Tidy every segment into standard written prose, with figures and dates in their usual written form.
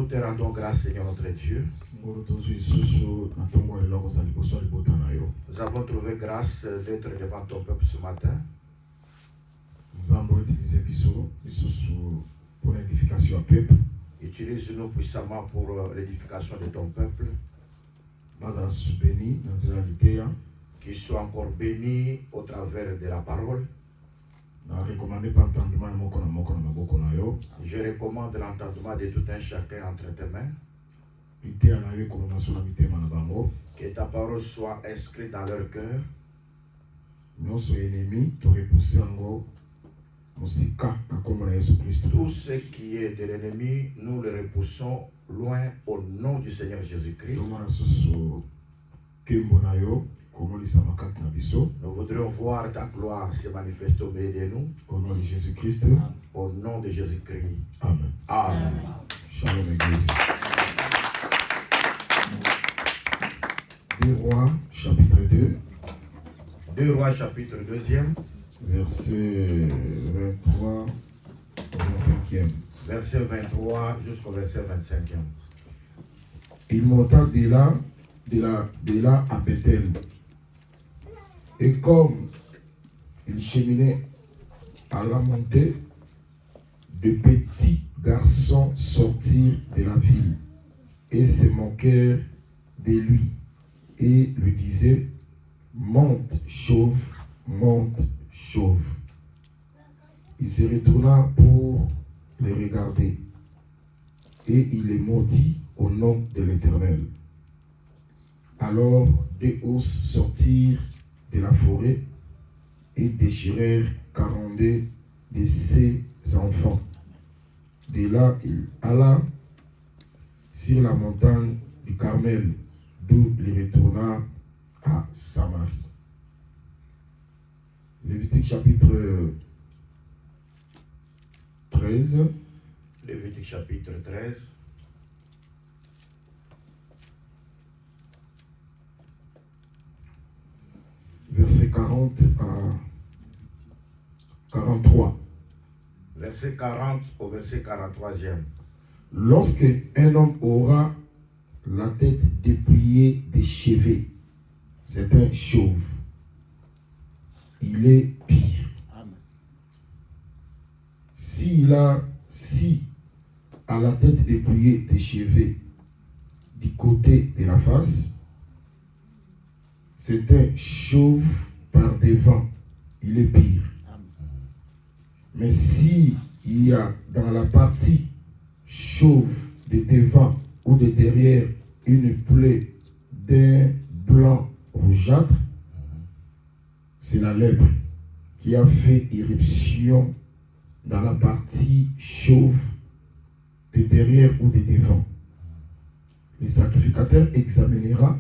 nous te rendons grâce, Seigneur notre Dieu. Nous avons trouvé grâce d'être devant ton peuple ce matin. Utilise-nous puissamment pour l'édification de ton peuple. Qu'ils soient encore bénis au travers de la parole. Je recommande l'entendement de tout un chacun entre tes mains. Que ta parole soit inscrite dans leur cœur. Tout ce qui est de l'ennemi, nous le repoussons loin au nom du Seigneur Jésus-Christ. Nous voudrions voir ta gloire se manifester au milieu de nous. Au nom de Jésus-Christ. Au nom de Jésus-Christ. Amen. Amen. Shalom Église. 2 Rois, chapitre 2. 2 Rois, chapitre 2, verset 23 au 25e. Verset 23 jusqu'au verset 25e. Il monta de là à Bethel. Et comme il cheminait à la montée, de petits garçons sortirent de la ville et se moquèrent de lui et lui disaient: monte chauve, monte chauve. Il se retourna pour les regarder et il les maudit au nom de l'Éternel. Alors des ours sortirent de la forêt et déchirèrent 42 de ses enfants. De là, il alla sur la montagne du Carmel, d'où il retourna à Samarie. Lévitique chapitre 13. Lévitique chapitre 13. Verset 40 à 43. Verset 40 au verset 43e. Lorsque un homme aura la tête dépouillée des cheveux, c'est un chauve. Il est pire. Amen. Si à la tête dépouillée des cheveux du côté de la face, c'est un chauve par devant. Il est pire. Amen. Mais si il y a dans la partie chauve de devant ou de derrière une plaie d'un blanc rougeâtre, c'est la lèpre qui a fait irruption dans la partie chauve de derrière ou de devant. Le sacrificateur examinera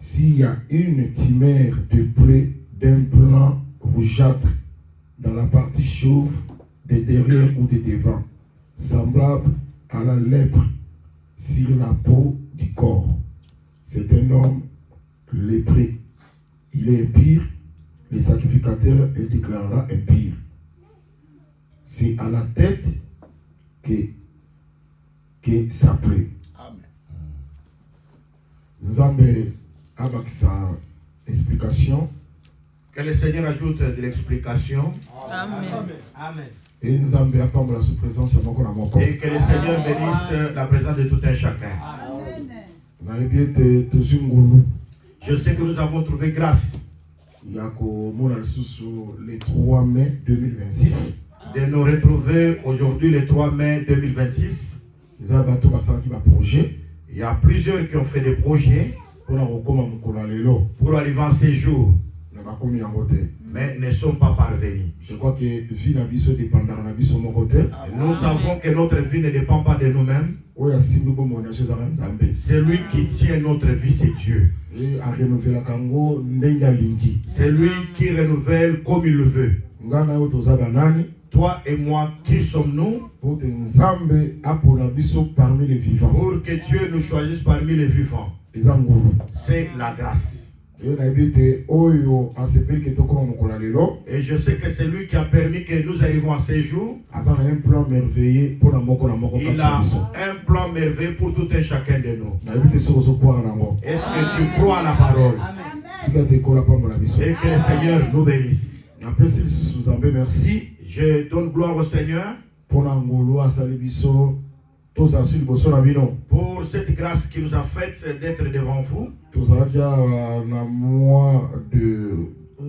s'il y a une tumeur de plaie d'un blanc rougeâtre dans la partie chauve de derrière ou de devant, semblable à la lèpre sur la peau du corps. C'est un homme lépreux. Il est impur, le sacrificateur le déclarera impur. C'est à la tête que ça plaît. Amen. Nzambe avec sa explication. Que le Seigneur ajoute de l'explication. Amen. Amen. Et Nzambe apporte la présence à mon corps. Et que le Seigneur bénisse la présence de tout un chacun. Je sais que nous avons trouvé grâce. Le 3 mai 2026. De nous retrouver aujourd'hui le 3 mai 2026. Il y a plusieurs qui ont fait des projets pour arriver en séjour, mais ne sont pas parvenus. Je crois que vie na biso dépendra na biso mon côté. Nous savons que notre vie ne dépend pas de nous-mêmes. Celui qui tient notre vie, c'est Dieu. C'est lui qui renouvelle comme il le veut. Toi et moi, qui sommes-nous? Pour que Dieu nous choisisse parmi les vivants. C'est la grâce. Et je sais que c'est lui qui a permis que nous arrivions à ces jours. Il a un plan merveilleux pour Il a un plan merveilleux pour tout un chacun de nous. Est-ce que tu crois à la parole? Et que le Seigneur nous bénisse. Merci. Je donne gloire au Seigneur pour cette grâce qu'il nous a faite d'être devant vous.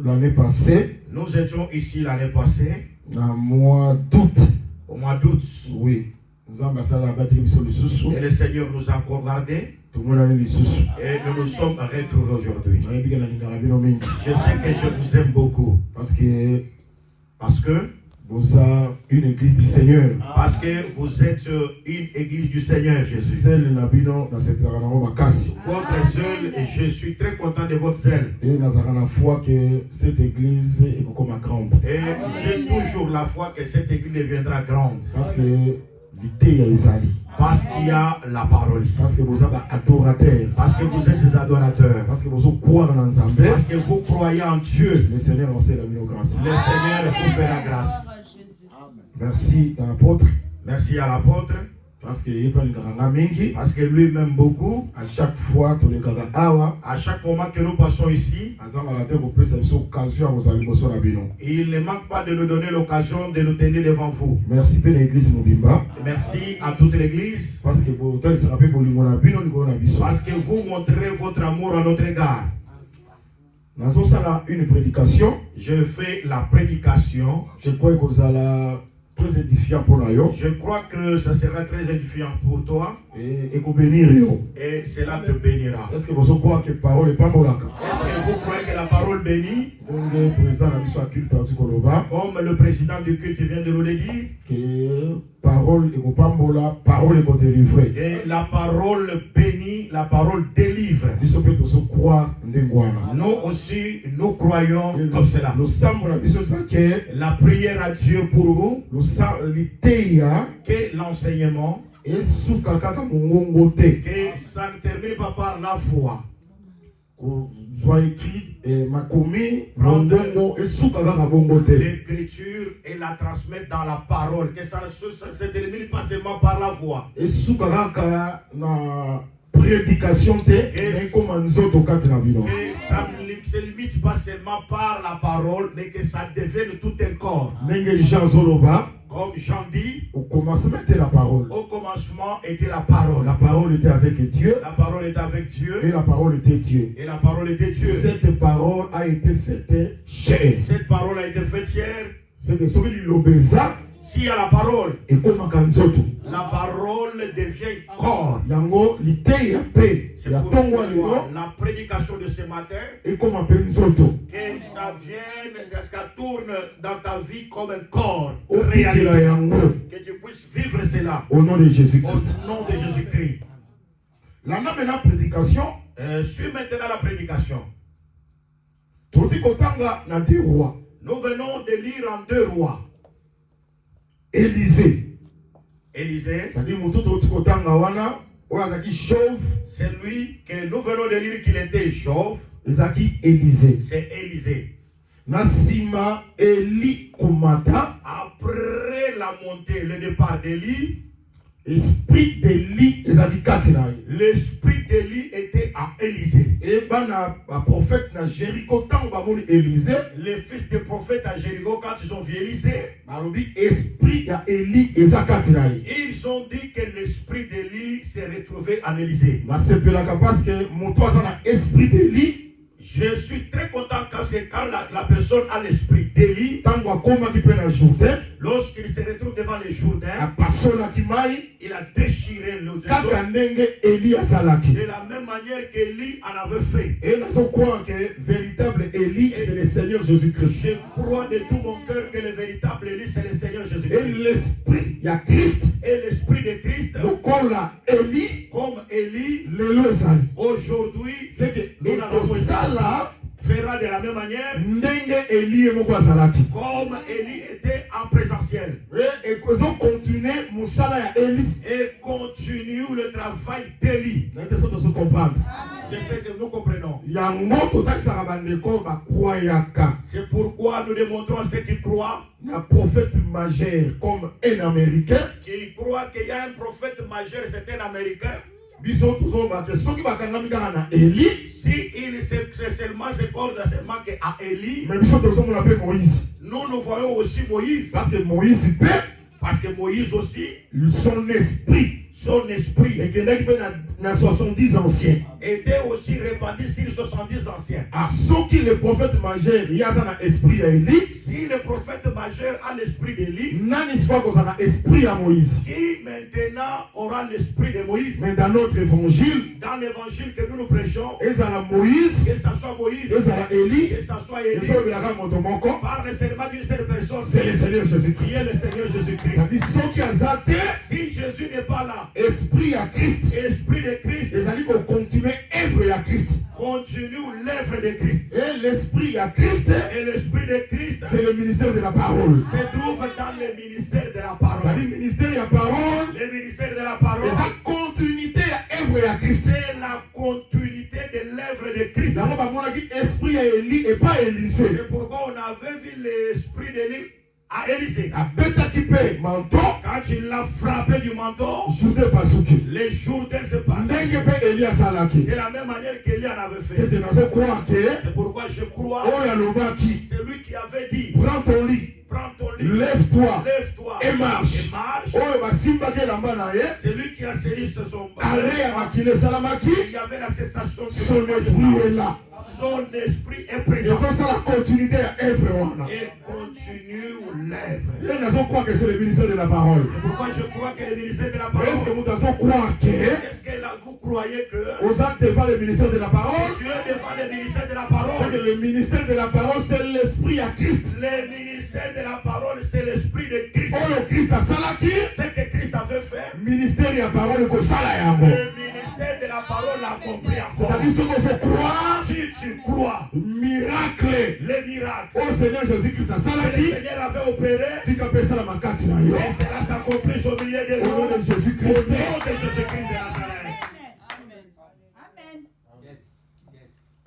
L'année passée, nous étions ici l'année passée, mois d'août. Au mois d'août. Oui. Et le Seigneur nous a encore gardés. Et nous nous sommes retrouvés aujourd'hui. Je sais que je vous aime beaucoup. Parce que vous êtes une église du Seigneur. Parce que vous êtes une église du Seigneur, Jésus. Votre zèle, et je suis très content de votre zèle. Et que cette église est grande. Et j'ai toujours la foi que cette église deviendra grande. Parce que qu'il y a la parole ici. Parce que vous êtes adorateurs. Parce que vous êtes des adorateurs. Parce que vous croyez en Dieu. Parce que vous croyez en Dieu. Le Seigneur vous fera grâce. Merci à l'apôtre. Merci à l'apôtre. Parce que lui m'aime beaucoup. À chaque fois, à chaque moment que nous passons ici, il ne manque pas de nous donner l'occasion de nous tenir devant vous. Merci pour l'église Mobimba. Merci à toute l'église. Parce que vous montrez votre amour à notre égard. Une prédication. Je fais la prédication. Je crois que vous allez très édifiant pour nous. Je crois que ça sera très édifiant pour toi. Et cela te bénira. Est-ce que vous croyez que la parole est pas molaka? Est-ce que vous croyez que la parole bénit? Comme le président du culte vient de nous le dire. Que parole est pambola, parole est délivrée. Et la parole bénit, la parole délivre. Nous aussi, nous croyons comme cela. La prière à Dieu pour vous. Que l'enseignement. Que ça ne termine pas par la foi. Soit écrit l'écriture et la transmettre dans la parole. Que ça ne se termine pas seulement par la voix. Et prédication mais comme un autre cas na bino. Que ça ne se limite pas seulement par la parole, mais que ça devienne tout un corps. Comme Jean dit, au commencement était la parole. Au commencement était la parole. La parole était avec Dieu. La parole était avec Dieu. Et la parole était Dieu. Et la parole était Dieu. Cette parole a été faite chair. Cette parole a été faite chair. C'est que celui qui l'obéza. S'il y a la parole, et comme la parole devient corps. C'est la prédication de ce matin. Et comme que ça vienne, que ça tourne dans ta vie comme un corps. Que tu puisses vivre cela. Au nom de Jésus-Christ. Au nom de Jésus-Christ. La prédication. Suis maintenant la prédication. Nous venons de lire en 2 rois. Élisée. C'est-à-dire c'est lui que nous venons de lire qu'il était chauve. Élisée. C'est Élisée. Nasima Eli Komata. Après la montée, le départ d'Élie, l'esprit d'Élie l'esprit d'Élie était à Élisée. Et le prophète na Jéricho Élisée. Les fils des prophètes à Jéricho, quand ils ont vu Élisée, esprit à Élie ils ont dit que l'esprit d'Élie s'est retrouvé en Élisée. Parce que mon esprit d'Élie. Je suis très content parce que quand la personne a l'esprit d'Élie, lorsqu'il se retrouve devant le Jourdain, il a déchiré l'eau de la même manière qu'Élie en avait fait. Et je crois que le véritable Élie, c'est le Seigneur Jésus-Christ. Je crois de tout mon cœur que le véritable Élie, c'est le Seigneur Jésus-Christ. Et l'esprit, il y a Christ. Et l'esprit de Christ, comme Élie, aujourd'hui, c'est que nous avons fera de la même manière comme comme Élie était en présentiel. Et Et qu'ils ont continué Moussala ya Eli. Et continue le travail d'Élie. Vous avez comprendre. Je sais que nous comprenons. C'est pourquoi nous démontrons à ceux qui croient, un prophète majeur comme un Américain, qui croient qu'il y a un prophète majeur, c'est un Américain. Si il c'est seulement ce corps seulement qu'à Élie, nous voyons aussi Moïse. Parce que Moïse peut, parce que Moïse aussi, son esprit et que 70 anciens était aussi répandu sur 70 anciens. À ceux qui le prophète majeur, il y a un esprit à Élie. Si le prophète majeur a l'esprit d'Élie, esprit à Moïse. Qui maintenant aura l'esprit de Moïse. Mais dans notre évangile, dans l'évangile que nous prêchons, et ça Moïse, que ça soit Moïse, et ça Élie, que ça soit Élie, par le seulement d'une seule personne, c'est le Seigneur Jésus-Christ. Qui est le Seigneur Jésus-Christ. Si Jésus n'est pas là, esprit à Christ, esprit de Christ, les amis qu'on continue œuvre à Christ. Continue l'œuvre de Christ. Et l'esprit à Christ, et l'esprit de Christ, c'est le ministère de la parole. Se trouve dans le ministère de la parole. Le ministère de la parole, le ministère de la parole, et sa continuité à œuvre à Christ. C'est la continuité de l'œuvre de Christ. Esprit à Élie et pas Élisée. C'est pourquoi on avait vu l'esprit d'Élie à Élisée. Quand il l'a frappé du manteau, les Jourdain se partent. De la même manière qu'Élie en avait fait. C'est pourquoi je crois. C'est lui qui avait dit. Prends ton lit. Lève-toi. Et marche. C'est lui qui a serré son Il y avait la cessation. Son esprit est là. Son esprit est présent. La continuité à œuvre. Et continue l'œuvre. Nous croire que c'est le ministère de la parole. Et pourquoi je crois que le ministère de la parole. Est-ce que nous croire que. Est-ce que là, vous croyez que. Aux actes devant le ministère de la parole. Tu es devant le ministère de la parole. Le ministère de la parole, c'est l'esprit à Christ. Le ministère de la parole, c'est l'esprit de Christ. Oh, Christ a salaki. C'est que Christ avait fait. Ministère de la parole, le ministère de la parole l'a accompli encore. C'est-à-dire ce qu'on se croit. Si tu crois. Miracle. Les miracles. Oh Seigneur Jésus-Christ a salaki. Le Seigneur avait opéré. Si tu appelles ça la makati na yo. Et cela s'accomplit au milieu de nous. Au nom de Jésus-Christ. Au nom de Jésus-Christ de Nazareth. Amen.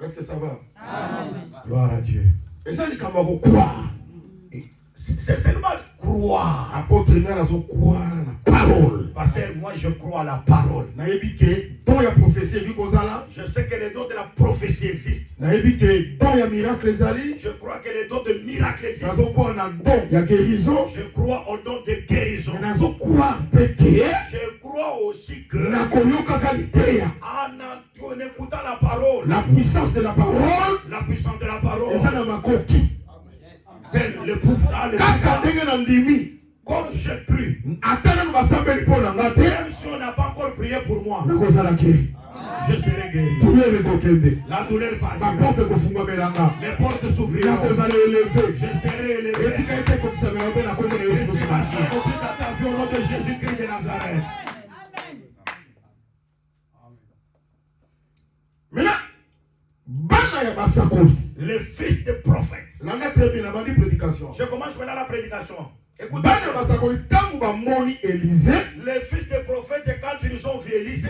Est-ce que ça va? Amen. Gloire à Dieu. Et ça, il faut croire. C'est seulement croire. Apôtre Néal a croire la parole. Parce que moi je crois à la parole. Je sais que les dons de la prophétie existent. Je crois que les dons de miracles existent. Je crois au don de guérison. Je crois aussi que en écoutant la parole, la puissance de la parole, le pouvoir, comme j'ai cru, même si on n'a pas encore prié pour moi, je serai guéri. La douleur part. Les portes s'ouvriront. Je serai élevé. Au nom de Jésus-Christ de Nazareth. Maintenant, les fils des prophètes. Je commence maintenant la prédication. Écoutez, les fils des prophètes, quand ils ont vu Élisée,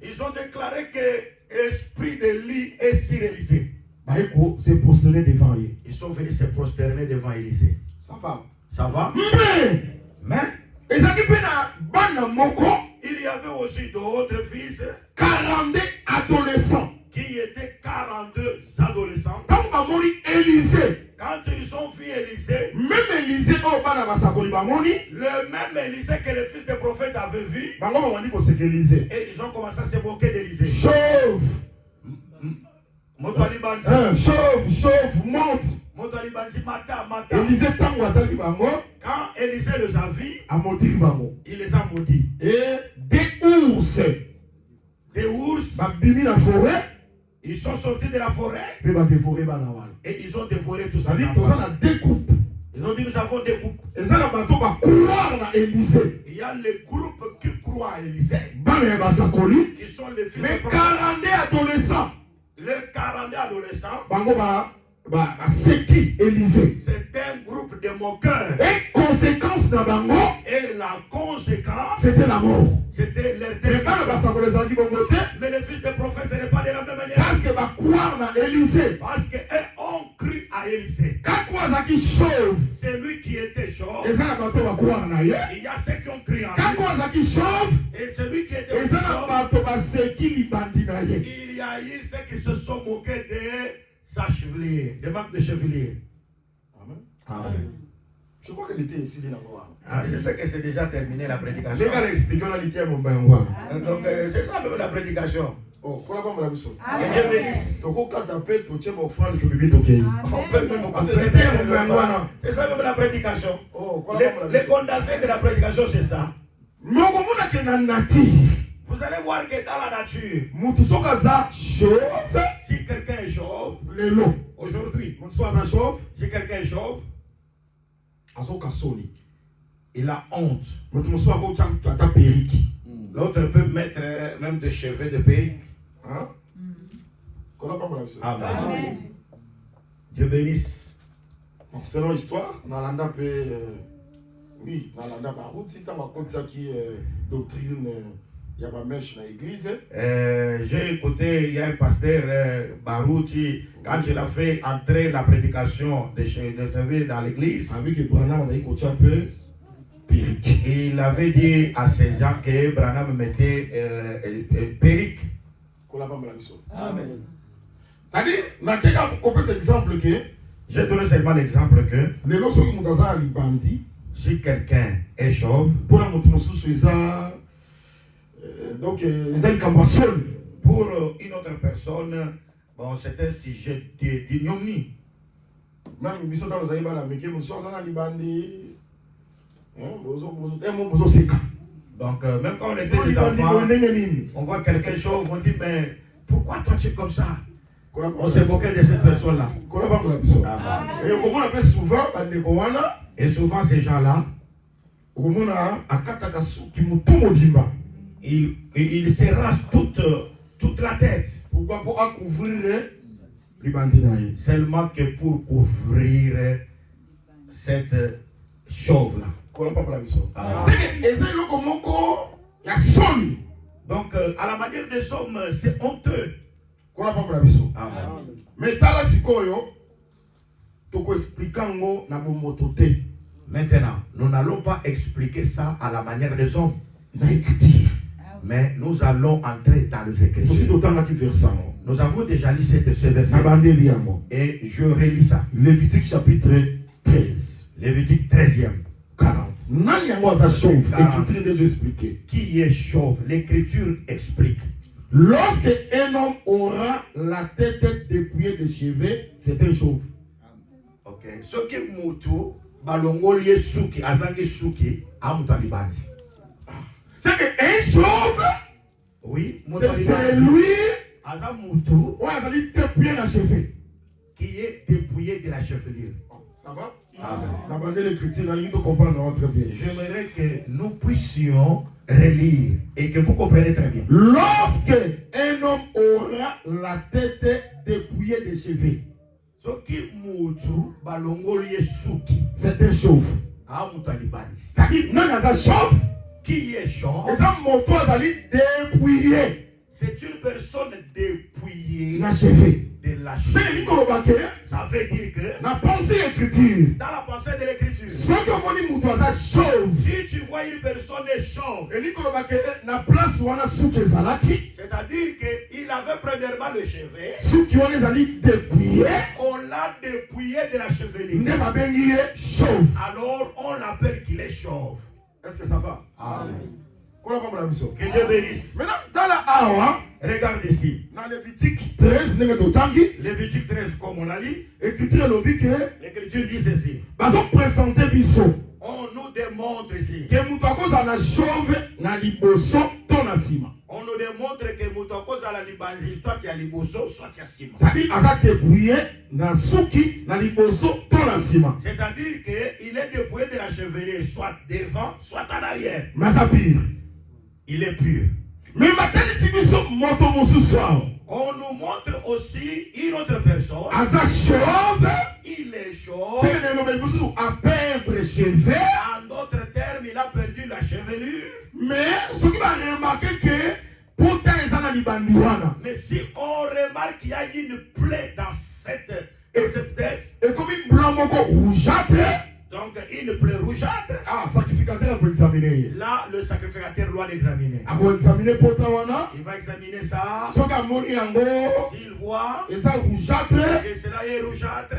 ils ont déclaré que l'esprit d'Élie est sur Élisée. Ils sont venus se prosterner devant Élisée. Ça va? Ça va? Mais il y avait aussi d'autres fils, 42 adolescents, qui étaient 42 adolescents. Quand ils ont vu Élisée, même Élisée, le même Élisée que les fils des prophètes avaient vu, et ils ont commencé à se moquer d'Élisée. Chauve, monte. Élisée, quand Élisée les a vus, il les a maudits. Et des ours, ils sont sortis de la forêt et ils ont dévoré tout ça. Ils ont dit nous avons des groupes. Il y a les groupes qui croient à Élisée, qui sont les fils de 42 adolescents. Les 42 adolescents, c'est qui Élisée. C'est un groupe de moqueurs. Et conséquence dans bango, Et la conséquence, c'était la mort. c'était leur Mais quand le destruction. les gens qui vont monter, Mais les fils des prophètes, ce n'est pas de la même manière. parce que croire dans Élisée. Parce qu'eux ont cru à Élisée. Quand quoi ça qui sauve, C'est lui qui était chauve. les gens va croire dans lui. Il y a ceux qui ont cru en Quand lui. quoi ça qui sauve, Et celui qui était les gens chauve, c'est qui lui bandit dans lui. il y a eu ceux qui se sont moqués de sa chevelure, de marque de chevelure. Amen. Amen. Je crois qu'elle était ici dans Je sais que c'est déjà terminé la prédication. les gars expliquent on a dit mon bain. Donc c'est ça même la prédication. Oh, quoi la la mission. Que Dieu bénisse. Donc quand t'appelles tu tiens mon frère qui bébé ton pays. On peut même Parce que compléter c'était le mon bain. repas. C'est ça même la prédication. Oh, quoi la Les condensés de la prédication, c'est ça. Mais comment on a que nati. Vous allez voir que dans la nature, Mutu soka za chauve, si quelqu'un est chauve, les lots. aujourd'hui, Mutu soka za chauve, si quelqu'un est chauve, asoka soli. il a honte. Mutu soka ta periki. L'autre peut mettre même des cheveux de perruque. Hein? Comment pas la mission. Amen. Dieu bénisse. Selon l'histoire, Nalanda peut. Oui, Nalanda Barout, si tu as compte ça qui doctrine, il y a ma mèche dans l'église. J'ai écouté, il y a un pasteur Barouti, quand il a fait entrer la prédication de servir dans l'église, Avec Branham, on a dit qu'on un peu perruque. il avait dit à ces gens que Branham mettait perruque. Qu'on pas la mission. Amen. C'est-à-dire, dans quel cas, on peut cet exemple que J'ai donné seulement l'exemple que les lots sont dans un bandit. si quelqu'un est chauve, Pour la moto, donc, les ailes campassoles. pour une autre personne, bon, c'est un sujet d'ignominie. Même, ils sont dans les animaux, mais qui sont dans les bandits. C'est Donc, même quand on était des enfants, on voit quelqu'un chauve, on dit, mais pourquoi toi tu es comme ça? On s'est moqué de cette personne-là. Et comment on appelle souvent, Et souvent, ces gens-là, ils se rasent toute la tête. Pourquoi? Pour couvrir les bandits. Seulement que pour couvrir cette chauve-là. Donc, à la manière des hommes, c'est honteux. Amen. Mais tala sikoyo toko explicango na bomotote Maintenant, nous n'allons pas expliquer ça à la manière des hommes, na écriture. mais nous allons entrer dans les Aussi Écritures. d'autant qui verset. Nous avons déjà lu ce verset et je relis ça. Lévitique chapitre 13, Lévitique 13e. 40. Nani yango aza chauve, écriture de Dieu expliqué. Qui est chauve? L'Écriture explique. Lorsque un homme aura la tête dépouillée de cheveux, c'est un chauve. Ok. Ce qui est moutou, balongolier souki, azangi souki, amutali bandi. C'est qu'un chauve, Oui, c'est lui Adam moutou qui a dépouillé la cheveux. qui est dépouillé de la chevelure. Ça va? Amen. La bande de l'écriture, on a comprendre très bien. J'aimerais que nous puissions relire et que vous compreniez très bien. Lorsque un homme aura la tête dépouillée des cheveux, Ce qui moutou, balongolier souki, c'est un chauve. amutali bandi. C'est-à-dire, non, il y a un chauve, Qui est chauve? et ça, mon toit, ça dit dépouillé C'est une personne dépouillée la cheveux. de la C'est chevelure. lui qu'on va créer. Ça veut dire que La pensée écriture. dans la pensée de l'écriture, Ce que mon dit, mon toit, ça chauve. si tu vois une personne chauve, Et lui qu'on va créer, la place où on a sous que zalaki, c'est-à-dire qu'il avait premièrement le cheveu, sous qui on les a dit dépouillé, on l'a dépouillé de la chevelure. n'est pas bien lié chauve. Alors on l'appelle qu'il est chauve. Est-ce que ça va? Amen. Qu'on a pas la mission. Que Dieu bénisse. Maintenant, dans la awa, Regarde ici. dans Lévitique 13, n'est pas tangi, Lévitique 13, comme on a dit, écriture lobby que, l'écriture dit ceci. baso présenter biso. On nous démontre ici. Que mutakoza na chauve na liboso to na sima. On nous démontre que Moutokos à la Libanzi, soit il y a Liboso, soit il y a Sima. C'est-à-dire, asa débrouillé na suki na liboso to na sima. C'est-à-dire qu'il est dépouillé de la chevelure, soit devant, soit en arrière. Mais ça pire. Il est pur. Mais maintenant, si biso moto mosu soir. On nous montre aussi une autre personne. Aza chauve. Il est chauve. C'est le nom de à perdre cheveux. En d'autres termes, il a perdu la chevelure. Mais ce qui va remarquer que pourtant ils sont dans l'Ibandiwana. Mais si on remarque qu'il y a une plaie dans cette tête, Et comme une blanc moko rougeâtre. donc une plaie rougeâtre, Ah, sacrificateur pour examiner. là le sacrificateur doit l'examiner. A pour examiner pourtant wana. Il va examiner ça. Ce qu'a moni yango. S'il voit Et ça rougeâtre. que cela est rougeâtre,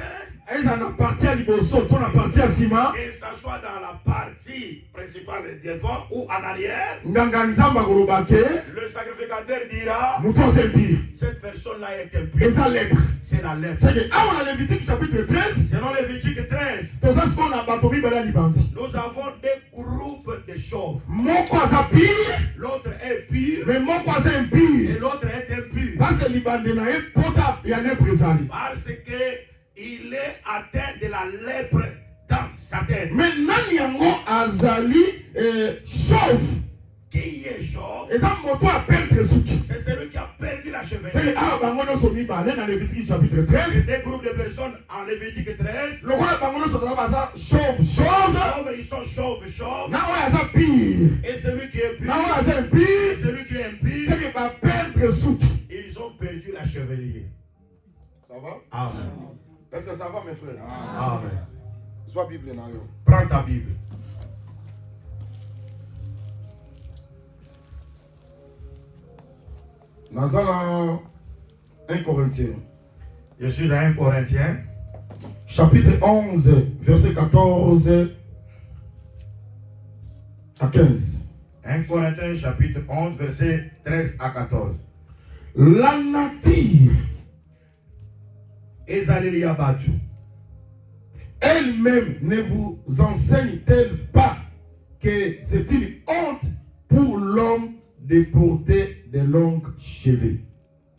Ils en appartient à l'Iboso, ton appartient à Sima. que ça soit dans la partie principale devant ou en arrière, Nganga nzamba kolobake. le sacrificateur dira Mouton c'est pire. cette personne-là est Et impure. ça lèpre. C'est la lèpre. C'est que, ah, on a Lévitique chapitre 13. Selon Lévitique 13, Tout ça, c'est qu'on a batomi bala libandi. nous avons des groupes de chauves. Mon quoi ça pire. L'autre est pur Mais mon quoi c'est et impire. l'autre est impur. Parce que libandi n'a eu potable. Il y a un présent. Parce qu'il est atteint de la lèpre dans sa tête. Mais nani yango azali chauve. Qui est chauve? Et ça moto a perdre souki. C'est celui qui a perdu la chevelure. C'est que ah bangono somi balé dans Lévitique chapitre 13. Des groupes de personnes en Lévitique 13. Le roi bangono somi balé chauve chauve. Chauves, ils sont chauves. Na ouais ça pire. Et celui qui est pur, Na ouais c'est et pire. celui qui est impur, C'est que va perdre souki. ils ont perdu la chevelure. Ça va? Amen. Est-ce que ça va mes frères? Amen. Soit Bible na yo. Prends ta Bible. Nazala 1 Corinthiens. Je suis dans 1 Corinthiens, Chapitre 11, verset 14 à 15. 1 Corinthiens chapitre 11, verset 13 à 14. La nature Ezaleli ya batu. elle-même ne vous enseigne-t-elle pas que c'est une honte pour l'homme de porter de longues cheveux?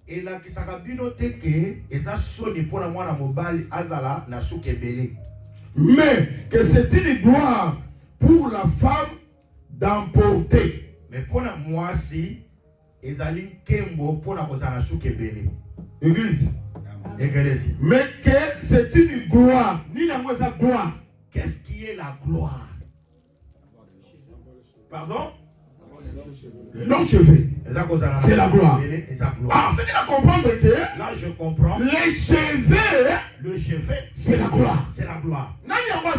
Elakisaka bino te ke eza soni mpona mwana mobali azala na suki ebele. Mais que c'est une gloire pour la femme d'en porter. Mais mpona mwasi ezali nkembo mpona kozala na suki ebele. Église. Église. Mais que c'est une gloire. Ni la moins gloire. Qu'est-ce qui est la gloire? Pardon? Longs cheveux. C'est la gloire. Ah, c'est à comprendre que là je comprends. Les cheveux, le cheveu, c'est la gloire. C'est la gloire.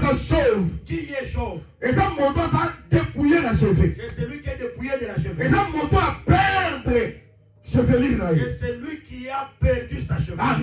Chauve. Qui est chauve? Et ça moto a dépouillé la cheveux. C'est celui qui est dépouillé de la cheveux. Et ça moto a perdre chevelure. C'est celui qui a perdu sa chevelure. Ah,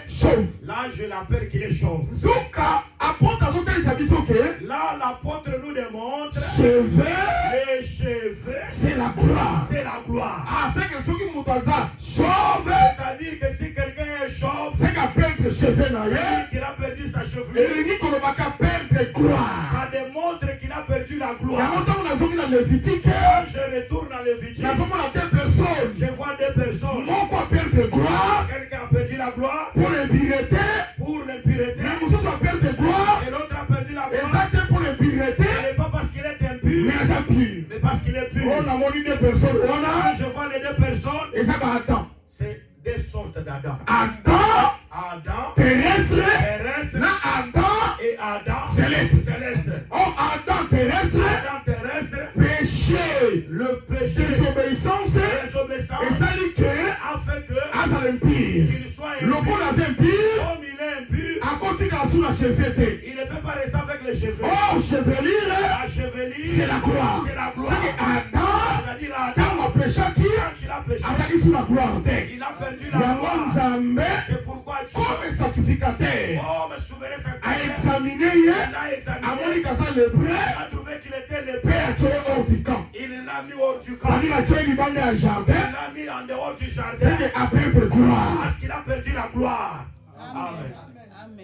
chauve. Là je l'appelle qu'il est chauve. Zuka, apôtre à l'hôtel Sabisoke. Là l'apôtre nous démontre. Cheveux. Les cheveux. C'est la gloire. C'est la gloire. Ah, c'est que ceux qui m'ont chauve. C'est-à-dire que si quelqu'un est chauve, c'est qu'il a perdu cheveux naïe. Qu'il a perdu sa chevelure. Et il dit qu'on ne va pas perdre gloire. Ça démontre qu'il a perdu la gloire. Il y a longtemps on a joué dans Lévitique. Quand je retourne dans Lévitique, je vois deux personnes. Mon quoi perdre gloire. Quelqu'un a perdu la gloire. Pour l'impureté. Pour l'impureté. Mais Moussa a perdu gloire. Et l'autre a perdu la gloire. Exactement pour l'impureté. Ce n'est pas parce qu'il est impur. Mais c'est pur. Mais parce qu'il est pur. On a moni deux personnes. Je vois les deux personnes. Et ça va Adam. C'est deux sortes d'Adam. Adam terrestre. Na Adam et Adam céleste. Oh, Adam terrestre. Péché. Le péché. Désobéissance. Et ça dit que a fait que ça l'empire. qu'il soit impur. Le coup dans impire. Comme il est impur. À côté de sous la chevelure. Il ne peut pas rester avec les cheveux. Oh, chevelure. La chevelure. C'est la gloire. C'est la gloire. C'est Adam. C'est-à-dire Adam. Quand le péché qui il a péché. sous la gloire. Il a perdu la gloire. C'est pourquoi Dieu, comme sacrificateur, comme souverain a sacrificateur, examiné, a trouvé qu'il était le père hors du camp. Il l'a mis hors du camp. Il l'a mis en dehors du jardin. C'est à perdre gloire. Parce qu'il a perdu la gloire. Amen.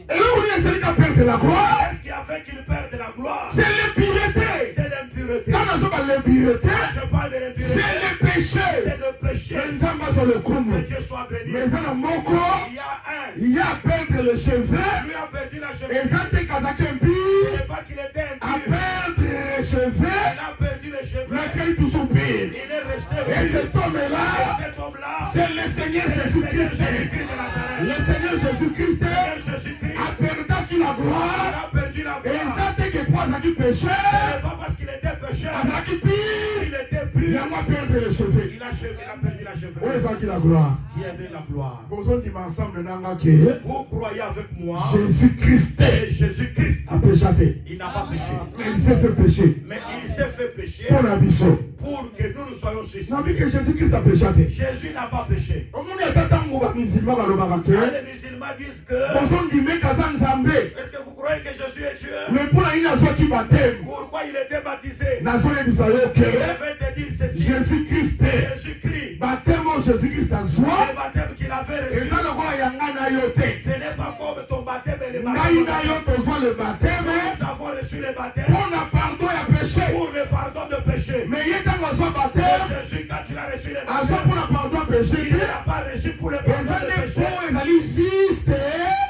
Et là où il est celui qui a perdu la gloire, qu'est-ce qui a fait qu'il perde la gloire? C'est l'impureté. C'est l'impureté. Quand je parle de l'impureté, je parle de l'impureté. C'est le péché. C'est le péché. Que Dieu soit béni. Mais il y a un. Il y a perdre les cheveux. Lui a perdu la chevelure. Et ça, il n'est pas qu'il était impur. À perdre les cheveux. Il a perdu les cheveux. Mais tu es toujours pire. Il est resté Et pire. cet homme-là, Et cet homme-là, c'est le Seigneur Jésus-Christ. Jésus-Christ de Nazareth. Le Seigneur Jésus-Christ Seigneur Jésus-Christ a perdu la gloire. a perdu la Et gloire. ça, c'est que pour Azaki péché, Ce n'est pas parce qu'il était pécheur. Azaki pire. Il était Il pur. a moins perdu les cheveux. Il a perdu la Où est chevelure. Azaki la gloire? Qui avait la gloire. Besoin de ensemble de Nanga que Vous croyez avec moi. Jésus-Christ Et Jésus-Christ, a péché. il n'a pas péché. Mais il s'est fait pécher. Mais il s'est fait pécher Pour la mission. pour que nous soyons suscités. Non, mais que Jésus-Christ a péché. Jésus n'a pas péché. Au monde est attendu aux musulmans à l'Obarake. Les musulmans disent que Besoin de mettre Kazan Zambé. est-ce que vous croyez que Jésus est Dieu? Mais pour la nation qui baptême, Pourquoi il était baptisé? nation est bisayo Je que vais te dire ceci. Jésus-Christ, Jésus-Christ, baptême Jésus-Christ a le soi. baptême qu'il avait Et reçu, ça le roi Yangana yote. ce n'est pas comme ton baptême et le Naïna baptême. yote voit le baptême. Nous avons reçu le baptême Pour la pardon et péché. pour le pardon de péché. Mais il y a un soit Et baptême. Jésus, quand tu as reçu le À ça baptême, pour la pardon et péché. il ne l'a pas reçu pour le Et pardon ça de n'est péché. pas ils allaient juste.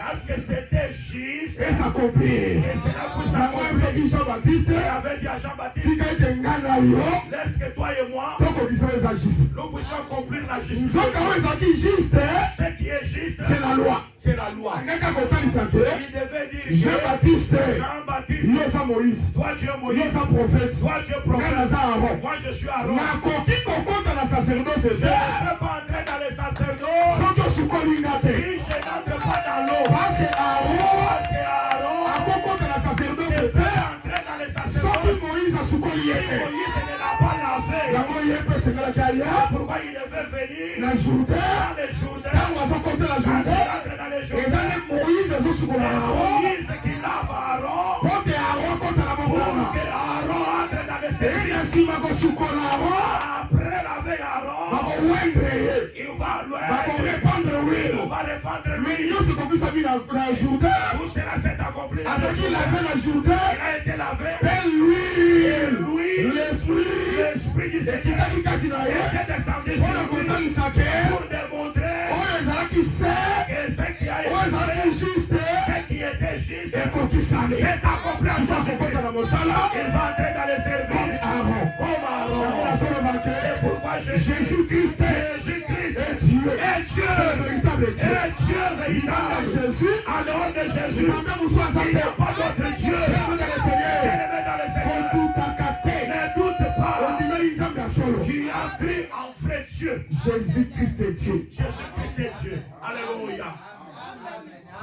Parce que c'était juste. Et ça compris. Et c'est là pour Ça ça moi, ça dit Jean-Baptiste. qu'il avait dit à Jean-Baptiste, Si tu es ngana yo, laisse que toi et moi, tant qu'on dit ça, les agistes. nous puissions accomplir la Nous justice. autres, quand ils ont dit juste, Ce qui est juste, c'est la loi. c'est la loi. Ngaka kotani sake. Il devait dire que Jean-Baptiste. Jean-Baptiste, Yo sa Moïse. toi tu es Yo Moïse, sa prophète. toi tu es Ngana prophète, za Aaron. moi je suis Aaron. Nakoki kokota na sacerdoce Je te. ne peux pas entrer dans les sacerdoces Soki osukoli nga te. si je n'entre pas dans l'eau. Parce que Aaron Parce que Aaron akokota na ne sacerdoce peut te. entrer dans les Soki sacerdoces Moïse asukoli si ye te. Moïse ne l'a pas lavé. Yango ye mpe esengelaki aya Pourquoi il devait venir na Jourdain. dans les Jourdains? Ntango azokota na Quand il Jourdain, entre dans les eza Jourdains, nde Moïse azosukola Aaron. Moïse qui lave Aaron Po te Aaron kota na pour mongona. que Aaron entre dans les Eye services. na nsima kosukola Aaron, Après laver Aaron, bakowendre ye. il va loin. Bakorépandre Il huile. va répandre Mais l'huile. nyonso ekokisami na Jourdain. Tout cela s'est accompli dans les Azaki Jourdains. lavé na Jourdain. Il a été lavé. Mpe l'huile. L'huile, L'esprit. l'Esprit du Seigneur ekitaki kati na ye était descendu mpo na sur lui kotalisa ke pour démontrer oyo ezalaki se que ce qui a oyo ezalaki été fait, juste ce qui était juste, ekokisami. s'est accompli en Sikoyo kokota Jésus-Christ. na mosala Il va entrer dans les services Aaron. comme Aaron. Nazoloba C'est ke pourquoi Jésus-Christ Jésus-Christ est Dieu. est Dieu. C'est le véritable Dieu. Est Dieu Dans véritable. Jésus, En dehors de Jésus, nous avons besoin de il n'y a pas d'autre Dieu. Bien-aimé dans le Seigneur, Bien-aimé dans le Seigneur, kotutakate. ne doute On pas. dirait Nzambe ya solo. Tu as cru en vrai Dieu. Jésus-Christ est Dieu. Jésus-Christ est Dieu. Alléluia.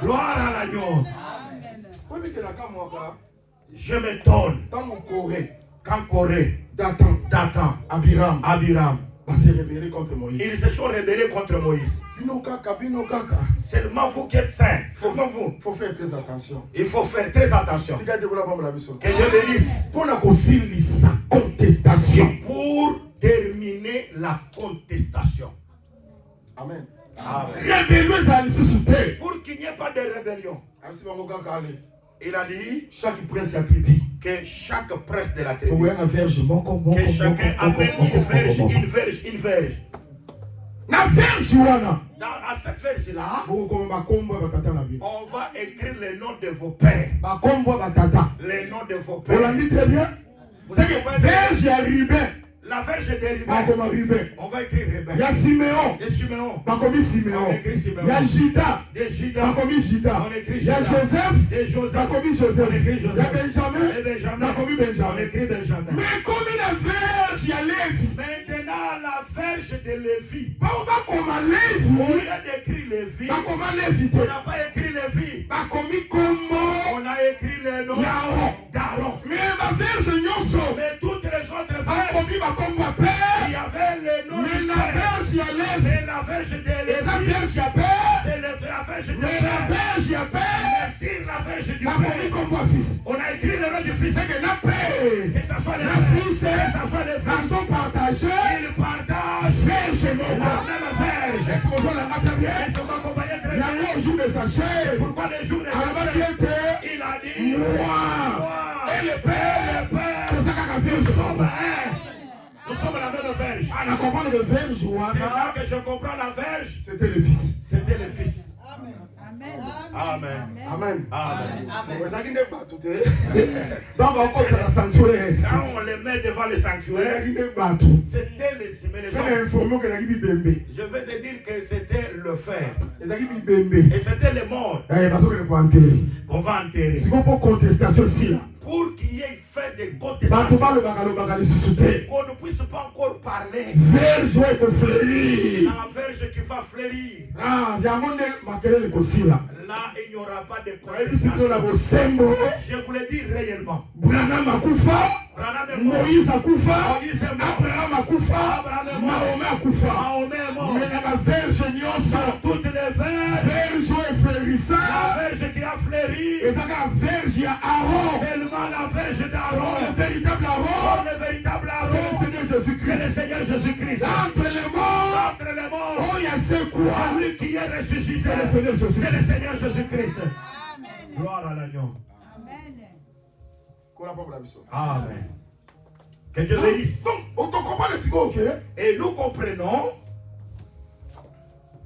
Gloire à l'agneau. Je m'étonne Ntango Corée, quand Corée, Dathan, Dathan, Abiram, Abiram, se rebellé contre Moïse. ils se sont rebellés contre Moïse. Bino kaka. Seulement vous qui êtes saints, seulement vous. Faut faire très attention. Il faut faire très attention. Tika de bola bomba la biso. Que Dieu bénisse Pour la sa contestation. pour terminer la contestation. Amen. Amen. Rébellion ezali lisusu te. Pour qu'il n'y ait pas de rébellion. Asi bango kaka ale. Il a dit Chaque prince a tribu. que chaque prince de la tribu, Oya na verge moko moko. que chacun amène une verge. Na verge wana. À cette verge-là, Boko koma bakombo ya batata na bino. on va écrire les noms de vos pères. Bakombo ya batata. Les noms de vos pères. Olandi très bien. C'est que verge ya Ruben. La verge de Ruben, Bakoma Ruben. on va écrire Ruben. Ya Siméon. De Siméon, Bakomi Siméon. on écrit Siméon. Ya Juda. De Judas, Bakomi Juda. on écrit Ya Judas. Joseph. De Joseph, Bakomi Joseph. on écrit Joseph. Ya Benjamin. Et Benjamin, Bakomi on Benjamin. écrit Benjamin. Mais comme la verge ya Lévi. Maintenant, la verge de Lévi. Bakoma Au Lévi. lieu d'écrire Lévi, Bakoma Lévi te. on n'a pas écrit Lévi. Bakomi Kombo. On a écrit les noms Yaron. d'Aaron. Mais ma verge nyonso. Mais toutes les autres verges, Bakomi bakombo ya père. il y avait les noms Mais du la père. verge ya Lévi. Mais la verge de Eza Lévi, verge ya père. c'est la verge de Mais la père. verge ya père. Merci la verge du Bakomi père. kombo ya fils. On a écrit le nom du fils. C'est que na père. Que ça soit les La frères, fils, que ça soit les frères. ils ont partagé. Ils partagent Verge la moko. même verge. Est-ce qu'on voit la matin bien? Ils sont accompagnés très Il y a bien. un jour de sa chair. Pourquoi les jours de Alors la qui était il a dit, moi et le père. le Père, C'est ça qu'a fait. nous sommes un. Nous sommes la même verge. On a compris le verge C'est wana. là que je comprends la verge. C'était le fils. C'était le fils. Amen. Amen. Amen. Amen. Ezalaki nde bato te. Donc bakozala sanctuaire. Quand on les met devant le sanctuaire, ezalaki nde bato c'était les humains, les mpe na hommes. informe oke ezalaki bibembe Je vais te dire que c'était le fer. ezalaki bibembe Et c'était les morts bazokende koantere qu'on va enterrer. sikoyo mpo contestation esila Pour qu'il y ait fait des bato contestations, balobaka lisusu te qu'on ne puisse pas encore parler. verge oyo ekoflerir La verge qui va fleurir. yango nde makelele ekosila Là, il n'y aura pas de ayebisi bino na contestation. bosembo Je vous le dis réellement. branam akufa Branham est mort. moïse akufa Moïse est mort. abraham akufa Abraham est mort. mahome akufa Mahomet est mort. me na baverge nyonso Toutes les verges, verge oyo eflerisa la verge qui a fleuri, ezaka verge ya aron seulement la verge le d'Aaron. véritable Oh, aron le véritable c'est le Aaron, seigneur c'est le jésus-christ Seigneur Jésus-Christ. entre les morts Entre les morts, oyo asekwa celui qui est ressuscité, c'est le seigneur c'est le jésus-christ Seigneur Jésus-Christ. Amen. Gloire à l'agneau. Amen. Amen. Que Dieu bénisse. donc otokomprendre sikoyo ke Et nous comprenons,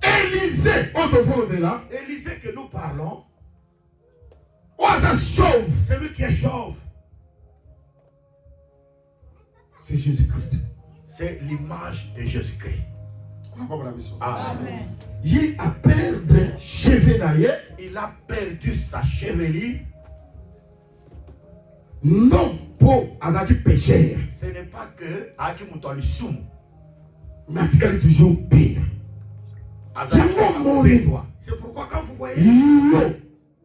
élisée oyo tozolobela Élisée que nous parlons, oyo aza chauve celui qui est chauve, c'est jésus-christ c'est l'image de Jésus-Christ. Amen. Amen. ye aperdre cheve na ye Il a perdu sa chevelure. non mpo azalaki pécheur Ce n'est pas que Akimuto Soum. mais atikali toujours pire C'est pourquoi quand vous voyez yo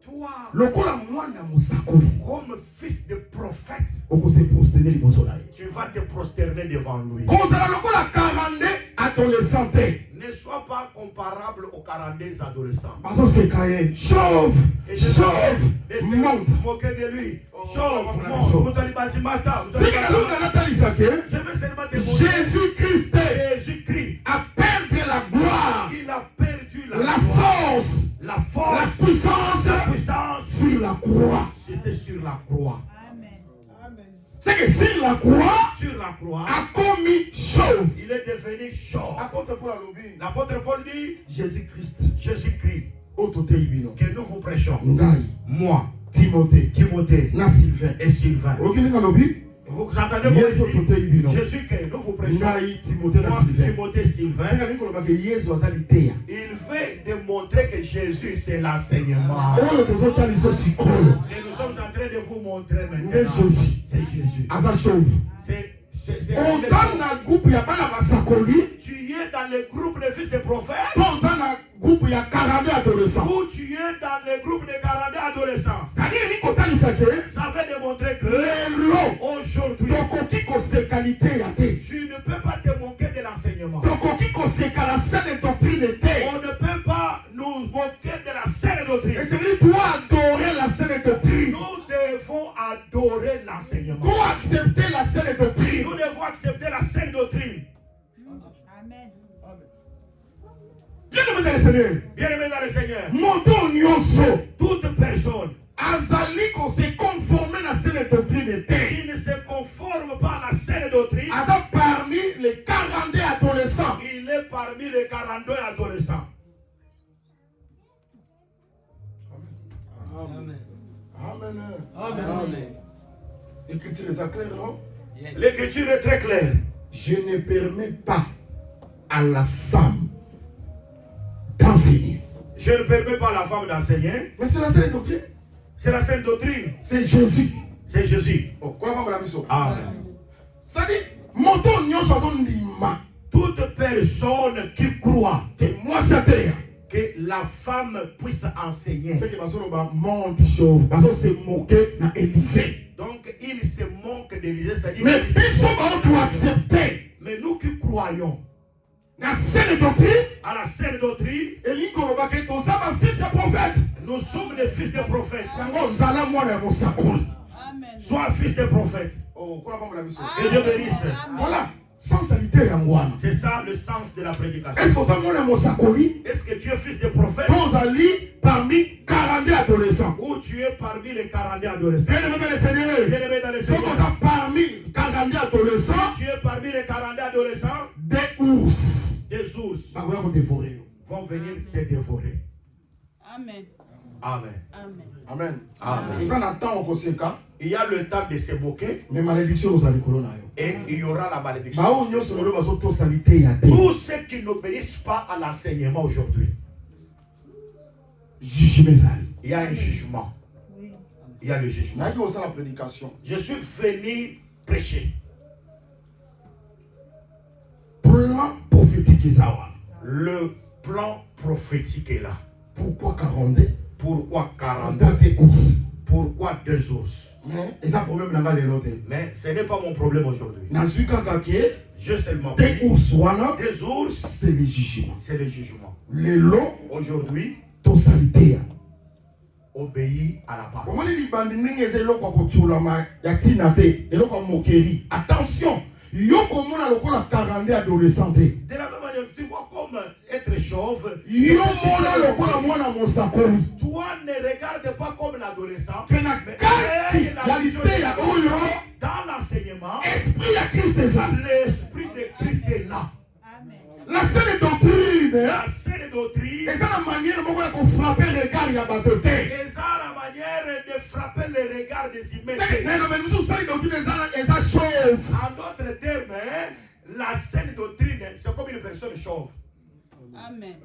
toi lokola mwana mosakoli comme fils de prophète, okose prosterne liboso na ye tu vas te prosterner devant lui. kozala lokola 42 adolescent te Ne sois pas comparable aux 42 adolescents. bazoseka ye chauve Et chauve monte moquer de lui. Chauve, Chauve, monte. monte. Mutalibasimata, seke nazonga natalisa ke je vais seulement te montrer. jésus-christ Jésus-Christ, a perdre la gloire il a perdu la gloire, force la la force, puissance la puissance. sur la croix C'était sur la croix. Amen. c'est que sur la croix Sur la croix, akomi chauve il est devenu chauve. apôtre Paul alobi L'apôtre Paul dit, jésus-christ Jésus-Christ, oyo toteyi bino que nous vous prêchons. ngai Moi, timothée Timothée na sylvain et Sylvain. oyoki ndenge alobi Vous entendez yesu mon oyo toteyi bino Jésus que nous vous prêchons. ngai timothée na Moi, sylvain Timothée, Sylvain. seka ndenge kolobaka yesu aza liteya Il veut démontrer que Jésus c'est l'enseignement. oyo tozotaliso sikoyo Et nous sommes en train de vous montrer nde maintenant. jésus C'est Jésus. aza chauve C'est oza na groupe ya bana basakoli tu es dans le groupe des fils de prophètes to oza na groupe ya 42 adolescent ou tu es dans le groupe de 42 adolescents. c'est-à-dire ni kotalisa ke Ça veut démontrer que lelo aujourd'hui, tokoki koseka liteya te tu ne peux pas te moquer de l'enseignement. tokoki koseka la saine doctrine te On ne peut pas nous moquer de la saine doctrine. et c'est lui doit adorer la saine doctrine Nous devons adorer l'enseignement. doit accepter la saine doctrine Nous devons accepter la saine doctrine. Amen. bien aimé dans le Seigneur Bien-aimés dans le Seigneur, moto nyonso toute personne azali kose conformer na saine doctrine te qui ne se conforme pas à la saine doctrine, aza parmi les 42 adolescents il est parmi les 42 adolescents. amen écriture eza clair non L'écriture est très claire. je ne permets pas à la femme d'enseigner Je ne permets pas à la femme d'enseigner. mais c'est la saine doctrine C'est la saine doctrine. c'est Jésus C'est Jésus. kolabanga na biso Amen. c'est-à-dire moto nyonso azondima Toute personne qui croit te mwasi ateya que la femme puisse enseigner. seke bazoloba monte chauve bazose moke na Élysée Donc il se moque d'Élisée, c'est-à-dire mais qu'il se biso moque baoto de la- accepte Mais nous qui croyons na saine doctrine à la saine doctrine, elingi koloba ke toza bafils ya prophète nous sommes les fils des prophètes. yango ozala mwana ya mosakoli Amen. Sois fils des prophètes. kolabanga na biso Que Dieu bénisse. voilà sensualité yango wana C'est ça le sens de la prédication. est-ce que oza mwana ya mosakoli Est-ce que tu es fils des prophètes to ozali parmi 42 adolescents ou tu es parmi les 42 adolescents? bien aimé dans le Seigneur Bien-aimé dans le soki Seigneur, oza parmi 42 adolescents tu es parmi les 42 adolescents, des ours des ours bakoya kodévorer yo vont venir te dévorer. Amen. Amen. Amen. Amen. Et ça n'attend au conséquent. Il y a le temps de se moquer. Mais malédiction aux alikolo na yo. Et il y aura la malédiction. Tous ceux qui n'obéissent pas à l'enseignement aujourd'hui. Il y a un jugement. Il y a le jugement. La prédication. Je suis venu prêcher. Plan prophétique Isawa. Le plan prophétique est là. Pourquoi 42? Pourquoi 42? Pourquoi 2 ours? Mais ce n'est pas mon problème aujourd'hui. Je seulement des ours, c'est le jugement. C'est le jugement. Aujourd'hui, obéis à la parole. Attention, de la même manière, tu vois comme être chauve. Toi ne regarde pas comme l'adolescent. Mais dans l'enseignement, l'esprit de Christ est là. La seule doctrine, c'est la manière de frapper le regard de la manière de frapper le regard des humains. En d'autres termes, la saine doctrine, c'est comme une personne chauve. Amen.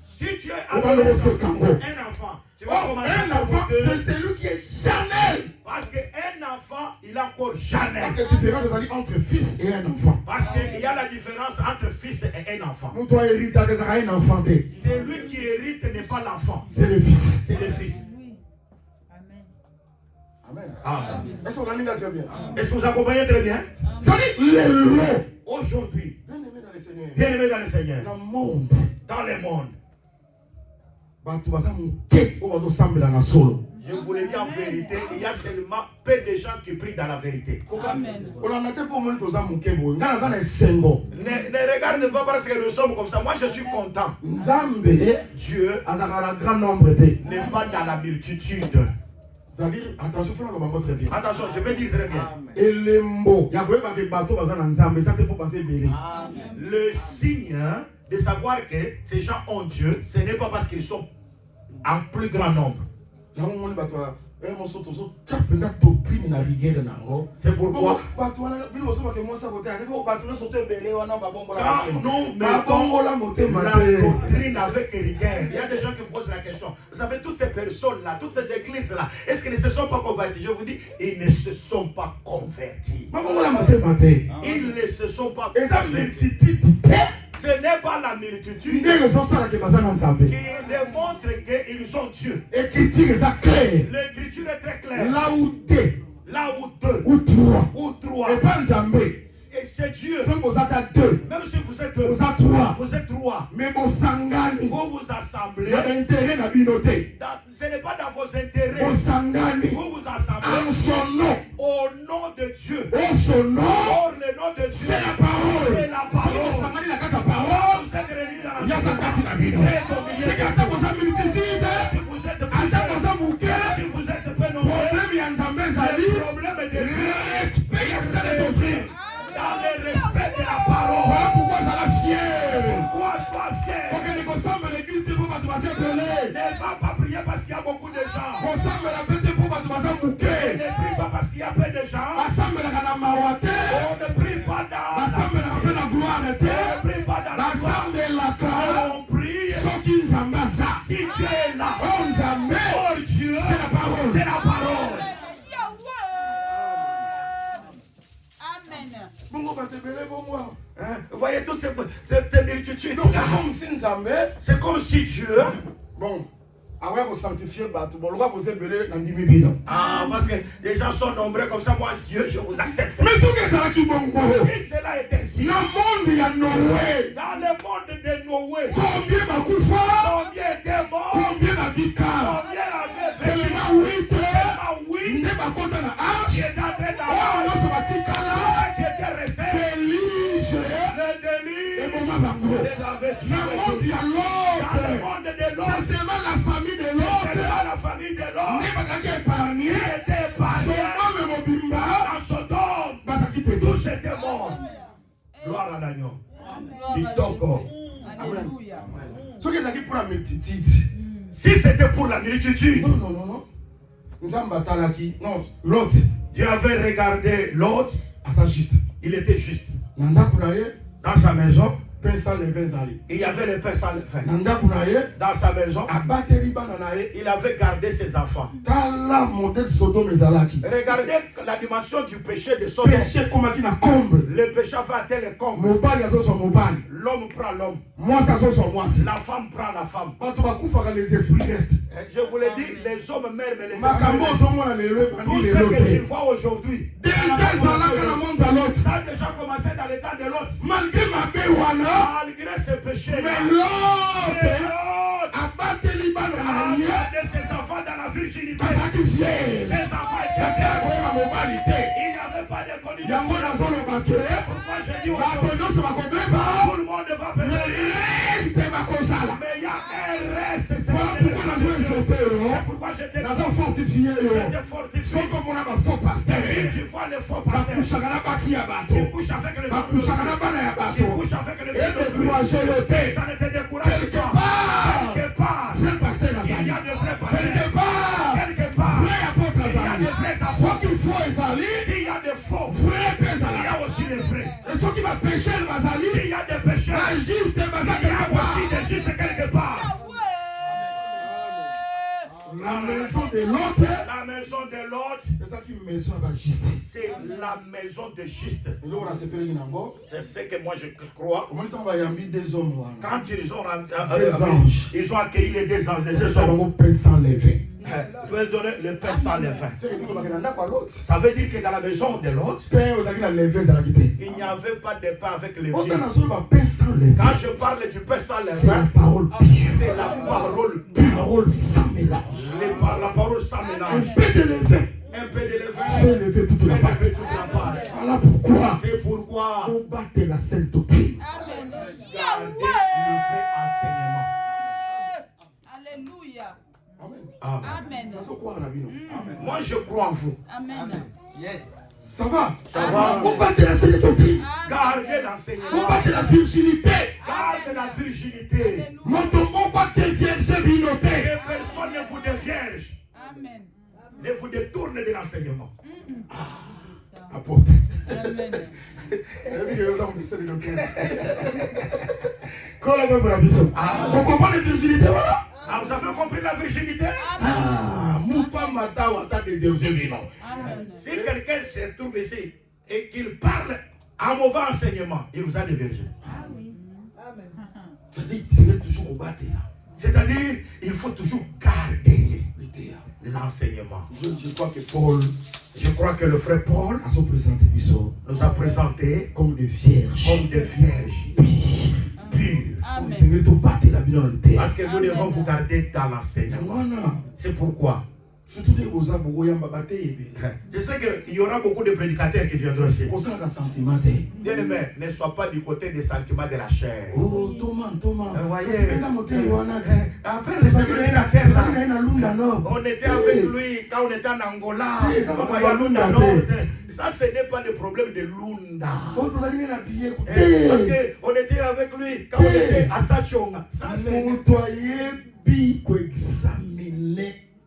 Si tu es adolescent, un enfant, tu vas commencer un enfant, c'est celui qui est charnel. Parce qu'un enfant, il est encore charnel. Parce que la différence entre fils et un enfant. Parce qu'il y a la différence entre fils et un enfant. Celui qui hérite n'est pas l'enfant. C'est le fils. C'est le fils. Amen. Amen. Amen. Est-ce qu'on a très bien? Est-ce que vous accompagnez très bien? Aujourd'hui, bien aimé dans le Seigneur, dans le monde, je vous l'ai dit en vérité, il y a seulement peu de gens qui prient dans la vérité. Amen. Ne regarde pas parce que nous sommes comme ça. Moi je suis content. Dieu n'est pas dans la multitude. C'est-à-dire, attention, très bien. Attention, je vais dire très bien. Le signe de savoir que ces gens ont Dieu, ce n'est pas parce qu'ils sont en plus grand nombre. C'est pourquoi quand nous mettons la doctrine avec rigueur, il y a des gens qui posent la question. Vous savez, toutes ces personnes-là, toutes ces églises-là, est-ce qu'ils ne se sont pas convertis? Je vous dis, ils ne se sont pas convertis. Ils ne se sont pas convertis. Ce n'est pas la multitude qui démontre qu'ils sont Dieu. L'écriture est très claire. Là où deux ou trois. Et c'est Dieu. Même si vous êtes deux, vous êtes trois. Mais vous vous assemblez. Ce n'est pas dans vos intérêts. Vous vous assemblez en son nom. Au nom de Dieu. Or le nom de Dieu, c'est la parole. C'est la parole. Vous êtes réunis dans la maison. C'est que vous êtes multitude. Si vous êtes si vous êtes peu nombreux, le problème est de respect de doctrine. Dans le respect de la parole. Voilà pourquoi ça la fier. Pourquoi sois fier? Ne va pas prier parce qu'il y a beaucoup de gens. Ne prie pas parce qu'il y a peu de gens. On ne prie pas dans la gloire. On ne prie pas dans la gloire. On prie. Si tu es là, oh Dieu, c'est la parole. C'est la parole. Hein? Vous voyez toutes ces multitudes. C'est comme si Dieu. Bon. Pour sanctifier, parce que les gens sont nombreux comme ça. Moi, Dieu, je vous accepte. Mais si cela est ainsi. Dans le monde de Noé, combien étaient morts? Combien avaient seulement 8 qui étaient en train qui étaient restés. Le déluge les avait tués. Dans le monde de l'autre, c'est seulement la famille de l'autre. Qui était épargné. Dans Sodome, tous étaient morts. Gloire à l'agneau. Alléluia. Ce qui est ezalaki pour la multitude. Si c'était pour la multitude, Non. Nzamba talaki. Non, l'autre. Dieu avait regardé l'autre, Asa juste. il était juste. Nanda kunaye. Dans sa maison, Pain sans levain zali. il y avait le pain sans levain. Nanda kunaye. Dans sa maison, Abateli bana naye. il avait gardé ses enfants. Tala modèle Sodome ezalaki. Regardez la dimension du péché de Sodome. Péché komaki na comble. Le péché avait atteint le comble. Mobali azo so mobali. L'homme prend l'homme. Mwasi azo so mwasi. La femme prend la femme. Bato bakufaka les esprits restent. Je vous l'ai dit, les hommes meurent, mais les Makambo esprits ozomona lelo restent. ebandi Tout ce lelo que tu te. vois aujourd'hui, Déjà ezalaka na monde à l'autre. ça a déjà commencé dans le temps de l'autre. Malgré mabe wana. Malgré ce péché, Mais l'autre. l'autre Abateli bana a naye. gardé ses enfants dans la virginité. Azaki vierge. Ses enfants étaient Kasi akoyeba mobali te. il n'y avait pas de conditions. Yango nazoloba ke. Pourquoi je dis Bato aujourd'hui, nyonso bakobeba. tout le monde va Mais périr. reste bakozala. Mais il y a un reste. C'est Voilà pourquoi nazo exauté yo. pourquoi je t'ai Nazo fortifié yo. fortifié. Soko mona ba faux pasteur. Si tu vois les faux pasteurs, Bakusaka na basi ya bato. ils couchent avec les Bakusaka na bana ya ils bato. couchent avec les Et filles de Dieu. décourager yo te. Ça ne te décourage Quelque pas. part. Quelque part, Vrai pasteur il y azali. a de vrais Quelque pasteurs. part. Quelque part, Vrai apôtre il y a azali. de vrais Ce apôtres. qu'il faut ezali. S'il y a des faux, Vrai pe il y ezala. a aussi des vrais. Et ce qui va pécher bazali. S'il y a des pécheurs, La juste il bazali y a quelque part. aussi des justes quelque part. La maison de l'autre. La maison de l'autre, C'est ça qui maison va juste. c'est la maison de juste. Et là on a séparé nango. C'est ce que moi je crois. Comment on va y envie des hommes wana. Quand ils ont, Des anges. ils ont accueilli les deux anges, les deux Ça hommes. va pain sans levain. Je vais donner le pain sans levain. C'est que tu vas gagner dans l'autre. Ça veut dire que dans la maison de l'autre, Pain aux amis levain ça la quitter. il n'y avait pas de pain avec les Autant vieux. dans son va pain sans levain. Quand je parle du pain sans C'est la levain, parole pure. c'est la parole pure. Parole sans mélange. La parole sans Un mélange. peu de levain. Un peu de levain, Fait lever toute la fait pâte. lever toute la pâte. Voilà pourquoi C'est pourquoi on battait la sainte doctrine. gardez le vrai enseignement. Alléluia. Amen. Amen. Amen. Nazo croire na bino. Moi je crois en vous. Amen. Ça va? Ça va? On battait la sainte doctrine. Gardez On l'enseignement. battait la virginité. Gardez la virginité. Mon tombeau battait vierge binoté. Que personne ne vous dévierge. Amen. Ne vous détourne de l'enseignement. Apôtre. Amen. On comprend la virginité, voilà. Ah, vous avez compris la virginité? Ah, Moupa Mata ou Ata de virginité, non. Amen. Si quelqu'un se trouve ici et qu'il parle en mauvais enseignement, il vous a déviergé. Ah oui. C'est-à-dire, c'est toujours au bâti. C'est-à-dire, il faut toujours garder l'enseignement. Je crois que le frère Paul À son présenté, nous a présenté comme des vierges. comme des vierges pures. Le Seigneur te battait la vie dans le terre. Parce que nous devons vous garder dans l'enseignement. C'est pourquoi. Surtout les gosses, beaucoup yamba batté. Je sais qu'il y aura beaucoup de prédicateurs qui viendront ici. Pour ça, on a sentiment. Bien aimé, ne sois pas du côté des sentiments de la chair. Oh, Thomas. Voyez. C'est pas comme tu Après le prédicateur, on était avec Hey. lui quand on était en Angola. Hey, ça va On pas voyait Lunda, Lunda, non. hey. Ça, ce n'est pas le problème de Lunda. Quand on a gagné la billet, Parce qu'on était avec lui quand on Hey. était à Sachonga. Ça, c'est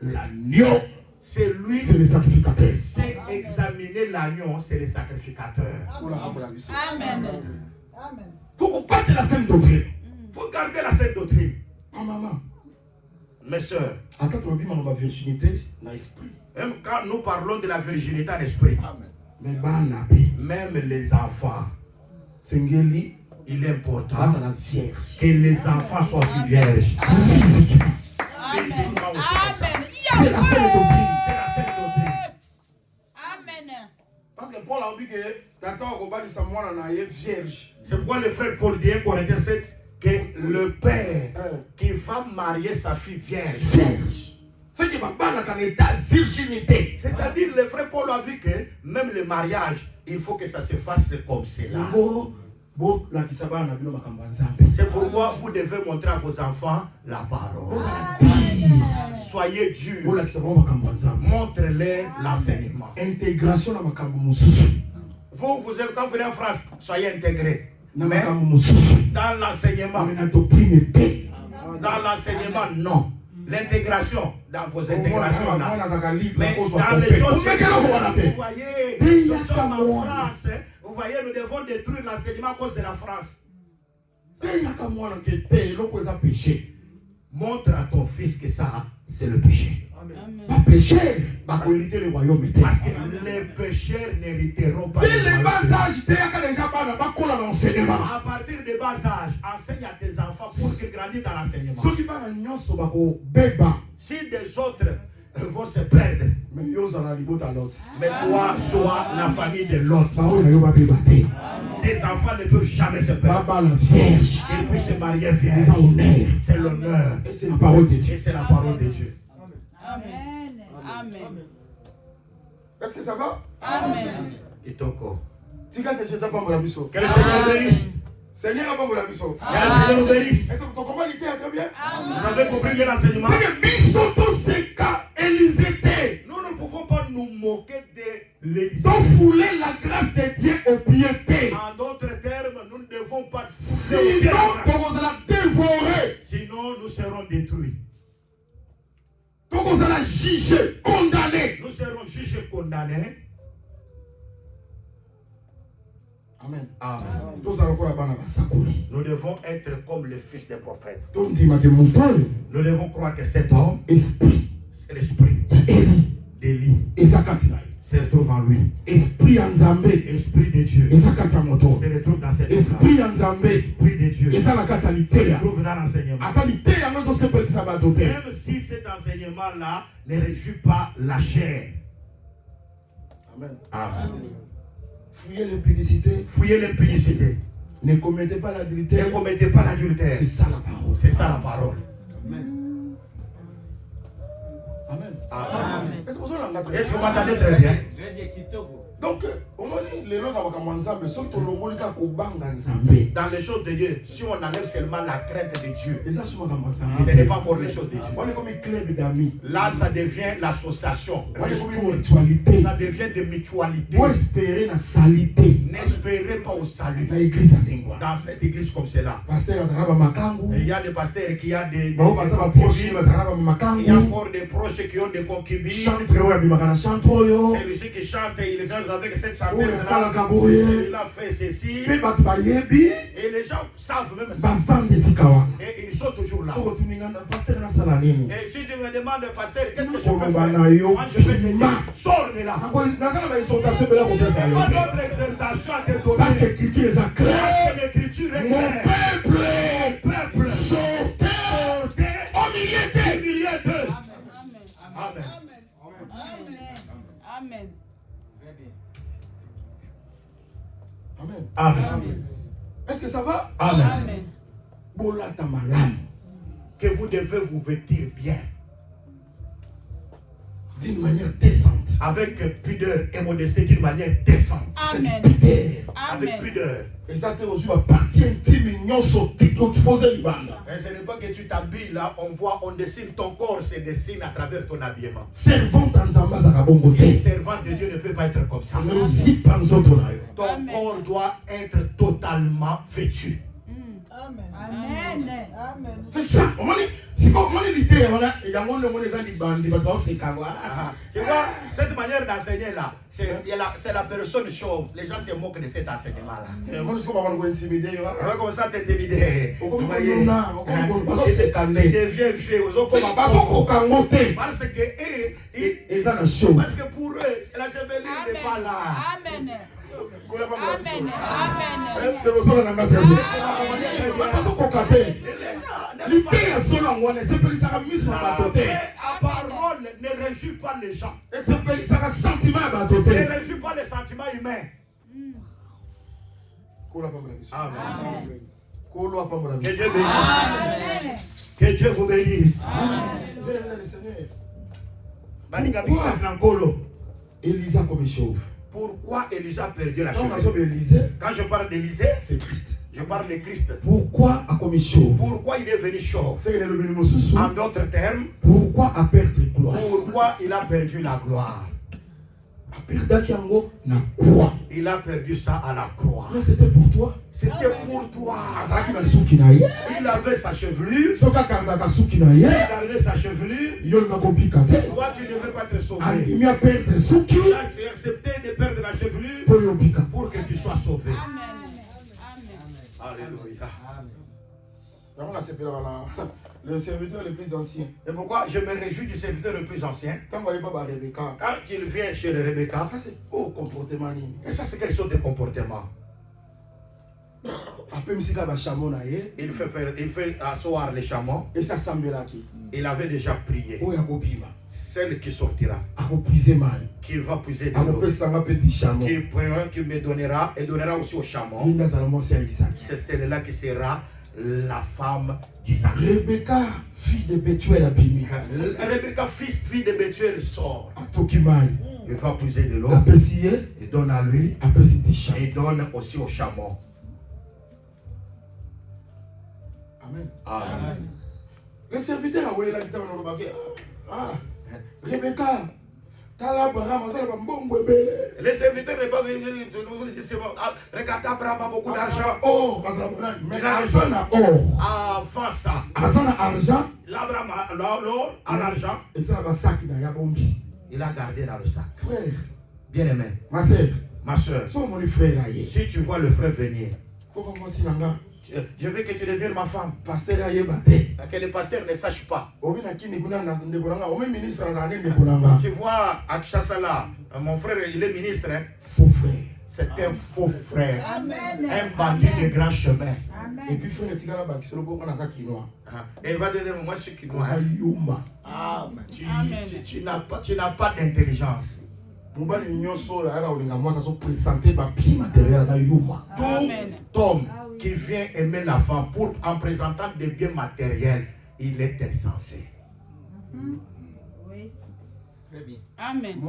l'agneau. c'est lui. C'est le sacrificateur. C'est examiner l'agneau, c'est le sacrificateur. Amen. Faut qu'on parte la sainte doctrine. Il faut garder la sainte doctrine. Oh maman, Mes soeurs, attends, tu as ma virginité dans l'esprit. même quand nous parlons de la virginité en esprit, Mais banabe, même les enfants, Sengeli, il est important grâce à la vierge. que les enfants soient aussi vierges. Physiquement. Physiquement aussi comme ça. Amen. C'est la sainte doctrine. C'est la sainte doctrine. Amen. Parce que Paul a dit que t'attends au combat de Samuel en aïe vierge. C'est pourquoi le frère Paul dit en Corinthiens 7 que le père qui va marier sa fille vierge. Vierge. Ce qui va pas dans l'état virginité. C'est-à-dire, le frère Paul a vu que même le mariage, il faut que ça se fasse comme cela. C'est pourquoi vous devez montrer à vos enfants la parole. Soyez durs. Montrez-leur l'enseignement. Intégration dans ma Vous, quand vous venez en France, soyez intégrés. dans Mais dans l'enseignement, la doctrine était. Dans l'enseignement, non. L'intégration, dans vos intégrations là. Mais dans les choses, vous voyez, nous sommes en France. Vous voyez, nous devons détruire l'enseignement à cause de la France. Montre à ton fils que ça, c'est le péché. Pas péché, pas hériter le royaume. Parce que les pécheurs n'hériteront pas. Dès le bas âge, à partir de bas âge, enseigne à tes enfants pour qu'ils grandissent dans l'enseignement. Si des autres vont se perdre, mais toi, sois la famille de l'autre. Tes enfants ne peuvent jamais se perdre. Ils puissent se marier vierge. C'est l'honneur. Et c'est la parole de Dieu. Et c'est la parole de Dieu. Amen. Amen. Est-ce que ça va? Amen. Et ton corps. Que le Seigneur Que le Seigneur bénisse. Seigneur, Que le Seigneur nous bénisse. est-ce que ton comment il était très bien? Vous avez compris bien l'enseignement? Nous ne pouvons pas nous moquer de l'Élysée. Fouler la grâce de Dieu au piété. En d'autres termes, nous ne devons pas Sinon, on va dévorer. Sinon, nous serons détruits. Donc, on va juger, condamner. Nous serons jugés, condamnés. Amen. Amen. Nous Nous devons être comme le fils des prophètes. devons Nous devons croire que cet homme, esprit c'est l'esprit d'Élie, se retrouve en lui. esprit Nzambe, Esprit de Dieu et Zakata moto. se retrouve dans cet Esprit Nzambe, Esprit de Dieu et se ça la catalité. retrouve dans l'enseignement. Atalite ya moto sepeli sabatote. Même si cet enseignement-là ne réjouit pas la chair. Amen. Amen. Fouillez l'impudicité. Fouillez l'impudicité. Ne commettez pas Ne l'adultère. commettez pas l'adultère. C'est ça la parole. C'est ça la parole. Amen. Amen. Amen. Est-ce que vous avez Est-ce que vous m'entendez très bien? Donc, on m'a dit, les gens dans Nzambe, surtout le monde qui a kubanga Nzambe. Dans les choses de Dieu, si on enlève seulement la crainte de Dieu, Et ça, c'est moi qui ce n'est pas encore les choses de Dieu. on est comme un club d'amis. Là, ça devient l'association. On est comme une mutualité. Ça devient de mutualité. Pour espérer la salité. N'espérez pas au salut. La église à Lingua. Dans cette église comme cela, Pasteur Azaraba Makangu. il y a des pasteurs qui ont des Bao Bazaba Proche, concubines. Azaraba Il y a Makangu. encore des proches qui ont des concubines. Chantre, ouais, Bimakana Chantroyo. Celui qui chante, il vient avec cette Oh, ya centaine sala là. kaboye. Il a fait ceci. Pe batu bayebi. Et les gens savent même ça. Bavande sikawa. Et ils sont toujours là. So kotuninga na pasteur na sala nini. Et si tu me demandes, pasteur, qu'est-ce que je Oh, peux bana faire? yo, Moi, je vais te pima. dire, sors de là. Ako nazala ba exhortation bela ko Je n'ai pesa pas yo. d'autre exaltation à te donner. Parce que l'écriture est Parce claire. que l'écriture est Mon claire. peuple sortait au milieu d'eux. Milieu d'eux. Amen. Amen. Amen. Amen. Amen. Est-ce que ça va? Amen. Amen. Bola tamalam. Que vous devez vous vêtir bien, D'une manière décente. avec pudeur et modestie, d'une manière décente. Amen. Pudeur. Avec Amen. pudeur. Et ça te reçoit à partie intime, nyonso tiko exposé libanda. Et ce n'est pas que tu t'habilles là, on dessine ton corps, se dessine à travers ton habillement. Servant en Zamba Zakabongote. Le servant de Dieu ne peut pas être comme ça. Ça nous zip en autres là. Ton Amen. corps doit être totalement vêtu. Amen. Amen. C'est ça. On m'a dit, c'est comme on dit, il y a un monde qui est bandi, c'est kawa. Tu vois, cette manière d'enseigner là, c'est la personne chauve. Les gens se moquent de cet enseignement là. Moi, je suis pas intimider. On va commencer à t'intimider. Au Vous comme voyez, c'est tu calmé. deviens vieux. C'est pas trop kangote. Parce que eux, Et ça, la chose. parce que pour eux, la chevelure n'est pas là. Amen. Amen. Amen. Est-ce que vous avez un matin? Pas trop cocaté. L'idée est seule en moi, c'est que ça a mis sur la batoté. La parole ne réjouit pas les gens. Et c'est que ça a sentiment à Ne batoté. réjouit pas les sentiments humains. Amen. Que Dieu bénisse. Que Dieu vous bénisse. Baninga bika frankolo. Élisa comme chauve. Pourquoi Élisée a perdu la Quand on chevelure? a Élysée, Quand je parle d'Élisée, c'est Christ. je parle de Christ. Pourquoi a commis chauve? Pourquoi il est venu chauve? C'est que le bénémoine sous. En d'autres termes, Pourquoi a perdu gloire? pourquoi il a perdu la gloire? Il a perdu ça à la croix. Mais c'était pour toi. C'était pour toi. Il avait sa chevelure. Il gardait sa chevelure. Toi, tu ne veux pas te sauver. Tu as accepté de perdre la chevelure pour que tu sois sauvé. Alléluia. Le serviteur le plus ancien. Et pourquoi je me réjouis du serviteur le plus ancien? Quand il vient chez le Rebecca, ça c'est au comportement. Et ça c'est quelle sorte de comportement? Il fait asseoir les chameaux. Et ça semble là qui. Il avait déjà prié. Celle qui sortira, qui va puiser de l'eau, qui me donnera et donnera aussi au chameau. C'est celle-là qui sera la femme d'Isaac. Rebecca, fille de Bethuel, a béni. Rebecca, fille de Bethuel, sort. Il va puiser de l'eau. Il donne à lui. Et il donne aussi au chameau. Amen. Amen. Le serviteur a voulu la guitare. Rebecca. Les serviteurs n'est pas venu. Regarde, Abraham a beaucoup d'argent. Oh, mais l'argent a or. Avant ça, l'Abraham a l'or, à l'argent. Et ça va sac il a bombi. Il a gardé dans le sac. Frère, bien aimé, ma soeur, si tu vois le frère venir, comment moi si nanga? Je veux que tu deviennes ma femme. Pasteur a yébate. Que le pasteur ne sache pas. Tu vois, à Kinshasa là, mon frère, il est ministre. Hein? Faux frère. C'est un faux frère. Amen. Un bandit de grand chemin. Amen. Et puis frère, tu et il va dire, moi je suis quinois. Amen. Tu n'as pas d'intelligence. Tout homme qui vient aimer la femme en présentant des biens matériels, il est insensé. Oui. Très bien. Amen.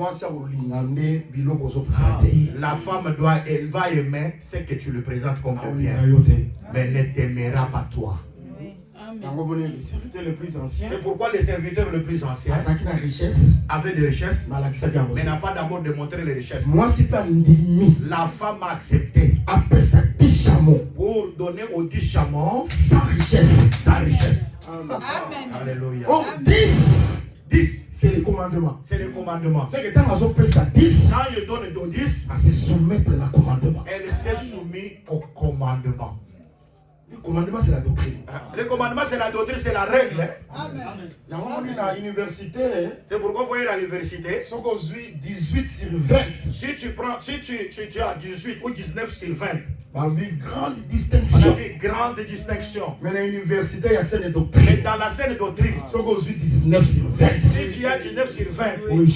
La femme elle va aimer ce que tu lui présentes comme bien, mais ne t'aimera pas toi. Le serviteur le plus ancien. C'est pourquoi le serviteur le plus ancien avait des richesses, mais n'a pas d'amour de montrer les richesses. La femme a accepté pour donner aux 10 chameaux sans richesse. Amen. Alléluia. Oh, 10. C'est le commandement. C'est le commandement. C'est que quand on pèse à 10, quand il donne aux 10, elle se soumettre au commandement. Elle s'est soumise au commandement. Le commandement, c'est la doctrine. Le commandement, c'est la doctrine, c'est la règle. Amen. C'est pourquoi vous voyez à l'université, 18 sur 20. Si tu as 18 ou 19 sur 20, on a une grande distinction. Mais dans l'université, il y a scène de doctrine. Mais dans la scène de doctrine, 19 sur 20. Si tu as 19 sur 20, tu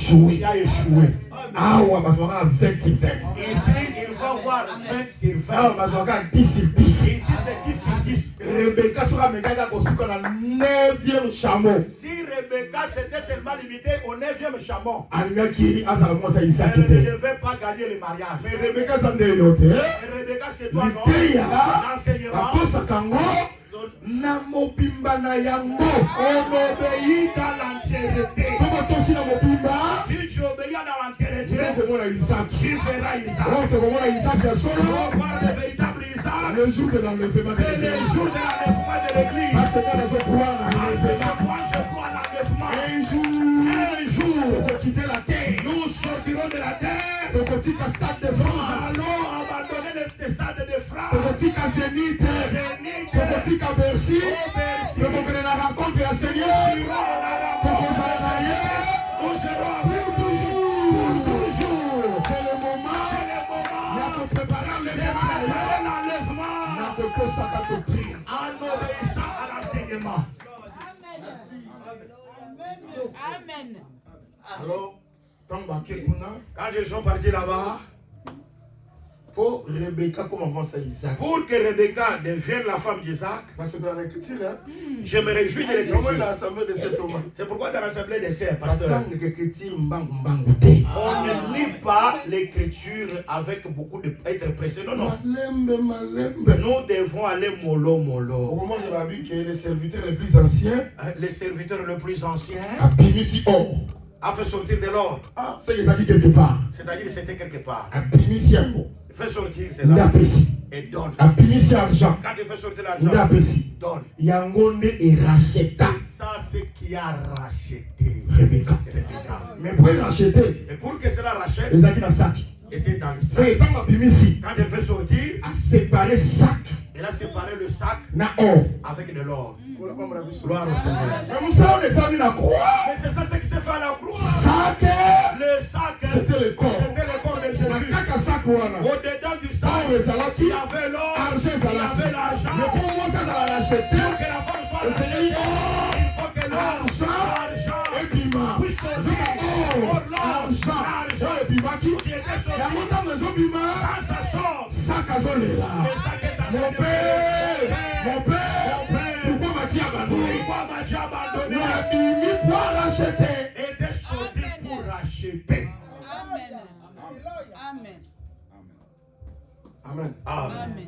as échoué. Ah, ouais, bah, tu vas 20 sur 20. Ici, il va voir 20 sur 20. Ah, bah, tu vas 10 sur 10. Ici, c'est 10 sur 10. Rebecca sera méga qu'on a 9e chameau. Si Rebecca s'était seulement limitée au 9e chameau, elle ne devait pas gagner le mariage. Mais Rebecca, ça ne Rebecca, c'est toi, non? L'enseignement. Namobimba na yango. On obéit dans l'entièreté. Si tu obéis dans l'entièreté, tu verras Isaac. On voit le véritable Isaac. Le jour de l'enlèvement. C'est le jour de l'enlèvement de l'église. Parce que quand je crois à l'enlèvement, un jour, pour quitter la terre, nous sortirons de la terre. Pour petit stade de France. Allons abandonner le stade de France. Pour petit Zénith. Pour petit Bercy. Pour qu'on ait la rencontre à Seigneur. Pour qu'on s'en aille. Nous serons pour toujours. C'est le moment. Il y a pour préparer l'enlèvement. Il y a pour que ça va te prier. En obéissant à l'enseignement. Amen. Alors, quand ils sont partis là-bas, pour Rebecca, comment ça Isaac? Pour que Rebecca devienne la femme d'Isaac, je me réjouis de l'écriture. C'est pourquoi dans l'assemblée des sœurs, pasteur, on ne lit pas l'écriture avec beaucoup d'être pressé. Non, non. Nous devons aller mollo. Au moment de la vie, qui est le serviteur le plus ancien, le serviteur le plus ancien, a béni si or. a fait sortir de l'or. Ah, c'est les acquis quelque part. C'est-à-dire que c'était quelque part. Abimisiamo. Il fait sortir cela Ndapesi. et donne. Abimisi argent. Quand il fait sortir l'argent, Ndapesi. donne. Yangonde et racheta. C'est ça ce qui a racheté Rebecca. Rebecca. Mais pour racheter, Et pour que cela rachète, les acquis dans sac. était dans le C'est sac. étant Abimisi Quand il fait sortir, à séparer sac il a séparé le sac na or. avec de l'or. Gloire au Seigneur. Mais nous savons les amis la croix. Mais c'est ça ce qui s'est fait à la croix. Sac. Le sac, C'était le corps. c'était le corps de La Jésus. caca sac wana. Au-dedans du sac, Ah, les alaki. il y avait l'or, Argent il y avait zalaki. l'argent. Mais pour moi, ça va racheter. Pour que la femme soit Le Seigneur rachetée, dit, oh, il faut que l'or, argent l'argent, et piment. puisse Je sortir. dis, oh, argent et piment qui. qui était Il y a sorti. longtemps que je piment. Quand ça sort, Sac à zone le là. sac est en Mon train de père, mon Mon père, père, pourquoi m'as-tu abandonné? pourquoi m'as-tu abandonné? Nous a mis pour racheter. Était sorti pour racheter. Amen. Amen. Amen. Amen. Amen.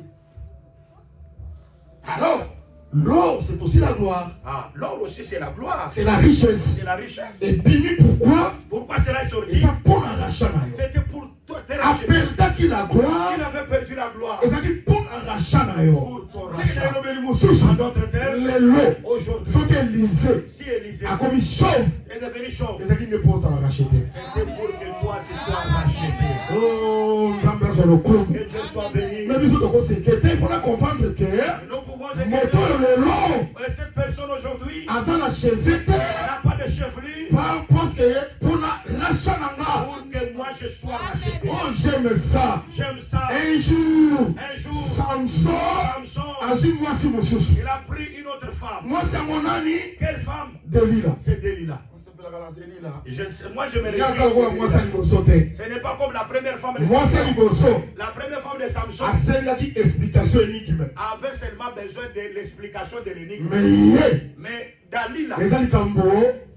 Alors, l'or, c'est aussi la gloire. Ah, l'or aussi c'est la gloire. C'est la richesse. C'est la richesse. Et bimi pourquoi? Pourquoi cela est Et sorti? ça pour la rachat. C'était pour toi te racheter. Appelle qui la gloire. Il avait perdu la gloire. Et ça dit pour un rachat. Pour ton C'est que rachat. les nommés moussus. En d'autres termes, Les lots. aujourd'hui, Ceux qui lisent. si Élisée A commis chauve. est devenu chauve, Et ça qui ne peut pas racheter. c'était pour que toi tu sois racheté. Oh, nous avons besoin de coup. Que Dieu soit béni. Mais nous autres, c'est que il faudra comprendre que Nous pouvons moto déclarer le long. que cette personne aujourd'hui Asa la chevette. n'a pas de chevelure Parce que pour la rachat nanga. pour que moi je sois racheté. Oh, j'aime ça. J'aime ça. Un jour, Un jour, Samson Samson, a dit moi c'est mon chouchou. il a pris une autre femme. Moi c'est mon ami Quelle femme? Delilah. C'est Delilah. Je ne sais, moi je me Regarde ça, réjouis. moi c'est Liboso te. Ce n'est pas comme la première femme de Moi c'est Samson. Liboso. La première femme de Samson Asengaki explication énigme. avait seulement besoin de l'explication de l'énigme. Mais yé, Mais Dalila, les alikambo,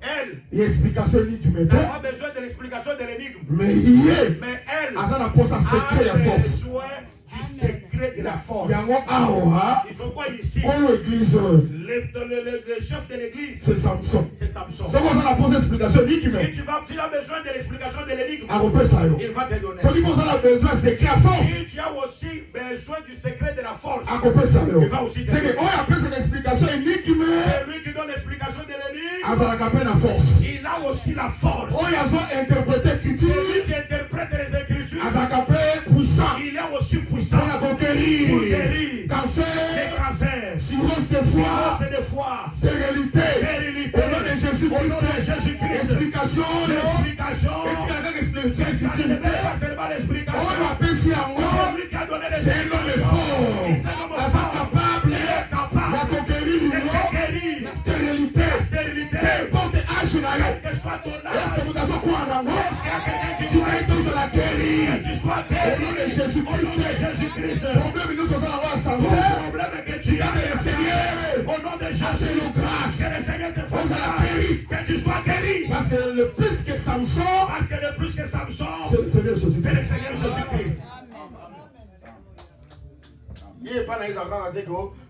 elle, y explication énigme te. n'a pas besoin de l'explication de l'énigme. Mais yé, Mais elle asa na posa secret a ya force. besoin du secret de la force. Yango awa, Il faut quoi ici? koyo église, Le chef de l'église, c'est Samson. c'est Samson. Ce qu'on a posé explication énigme, Si tu as besoin de l'explication de l'énigme, a repé ça yo. il va te donner. Ce qui vous a besoin secret à force, Si tu as aussi besoin du secret de la force, a repé ça yo. il va aussi te C'est que donner. on appelle cette explication énigme, C'est lui qui donne l'explication de l'énigme. asa la capelle la force. Il a aussi la force. On y a besoin interpréter C'est lui écriture, qui interprète les écritures. asa capelle puissant. Il est aussi puissant On a pour conquérir guérir cancer, les cancers, cirrhose de foie, c'est de foi, stérilité. stérilité. Au nom de Au nom de Jésus-Christ, Jésus-Christ, explication, l'explication. et tu as avec Ça ne explication. n'est pas seulement On l'explication. appelle si en C'est moi, lui qui a donné les c'est un homme fort. Il est un homme Asa fort. capable, Il est la capable conquérir de du monde, te guérir. la stérilité. La stérilité, Peu importe âge na yo. quel que soit ton Est-ce âge, que vous avez quoi en moi? qu'il y a quelqu'un qui Tu vas être la guérir. que tu sois Au nom guéri. de Jésus-Christ. Au nom de Jésus-Christ. Problème, nous sommes à la Ton santé. problème est que Tu tu as as le Seigneur. Au nom de Ah, c'est Jésus. nos grâces. Que le Seigneur te fasse Vous allez grâce. guérir. Que tu sois guéri. Parce que le plus que Samson, Parce que le plus que Samson, c'est le Seigneur c'est le Jésus-Christ. Seigneur Jésus-Christ.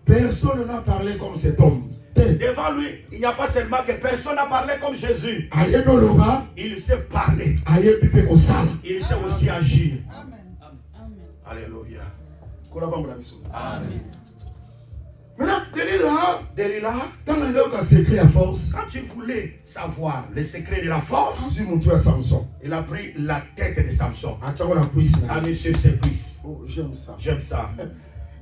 Personne n'a parlé comme cet homme. Devant lui, il n'y a pas seulement que personne n'a parlé comme Jésus. Aye noloba, Il sait parler. aye pipe kosala. Il sait aussi agir. Amen. Alléluia. Amen. Maintenant, Delilah, Delilah, dans le livre qu'a secret à force, quand tu voulais savoir le secret de la force, je suis monté à Samson. il a pris la tête de Samson, À Tchango la puissance. a mis sur ses cuisses. Oh, j'aime ça. J'aime ça.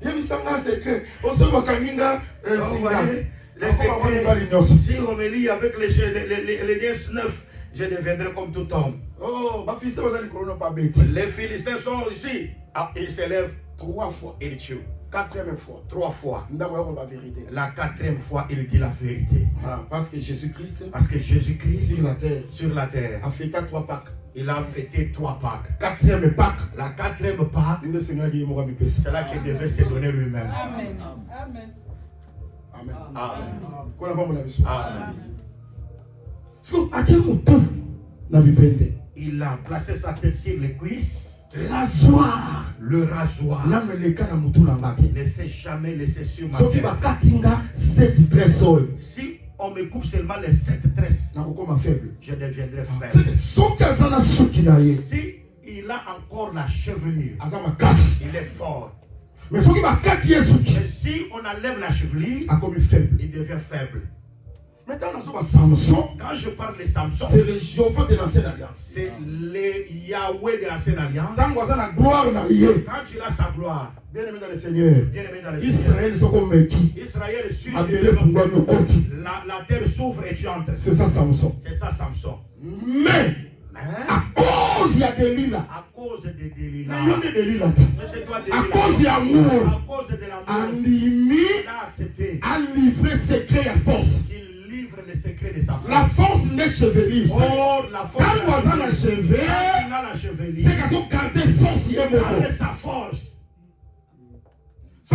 J'aime ça, c'est que, on se voit Kanginga, Vous Singa. voyez, les secrets, si on me lit avec les liens neufs, je deviendrai comme tout homme. Oh, ma fille, ça va aller colonne pas bête. Les Philistins sont ici. Ah, ils s'élèvent 3 fois. et ils tuent. 4e fois. 3 fois. Nous avons la vérité. La 4e fois, il dit la vérité. Ah, parce que Jésus-Christ, Parce que Jésus-Christ, sur la terre, sur la terre, a fait 3 Pâques. il a fêté 3 Pâques. 4e Pâques, La 4e Pâques, une des Seigneurs qui est mort à mes péchés. c'est là qu'il devait se donner lui-même. Amen. Amen. Amen. Amen. Qu'on a pas la vision. Amen. Parce que, à tiens mon temps, n'a vu pente. Il a placé sa tête sur les cuisses, Rasoir. le rasoir. Là, mais les cas n'a mouton n'a pas. Ne s'est jamais laissé sur ma Ce qui tête. va katinga, c'est très sol. Si on me coupe seulement les 7 tresses, faible. je deviendrai faible. Si il a encore la chevelure, il est fort. Mais si on enlève la chevelure, il devient faible. Maintenant, Samson, quand je parle de Samson, c'est le Jéhovah de l'ancienne alliance. C'est le Yahweh de l'ancienne alliance. Quand tu as sa gloire, bien aimé dans le Seigneur, Israël est sur la terre s'ouvre et tu entres. C'est ça Samson. C'est ça Samson. Mais à cause de Delilah, à cause de Delilah, à cause de l'amour, à cause de l'amour, il a accepté, à livrer secret à force. Les secrets de sa force. La force n'est chevelure. Or, la force quand voisin la chevelure, c'est qu'elles ont gardé force et sa force. Si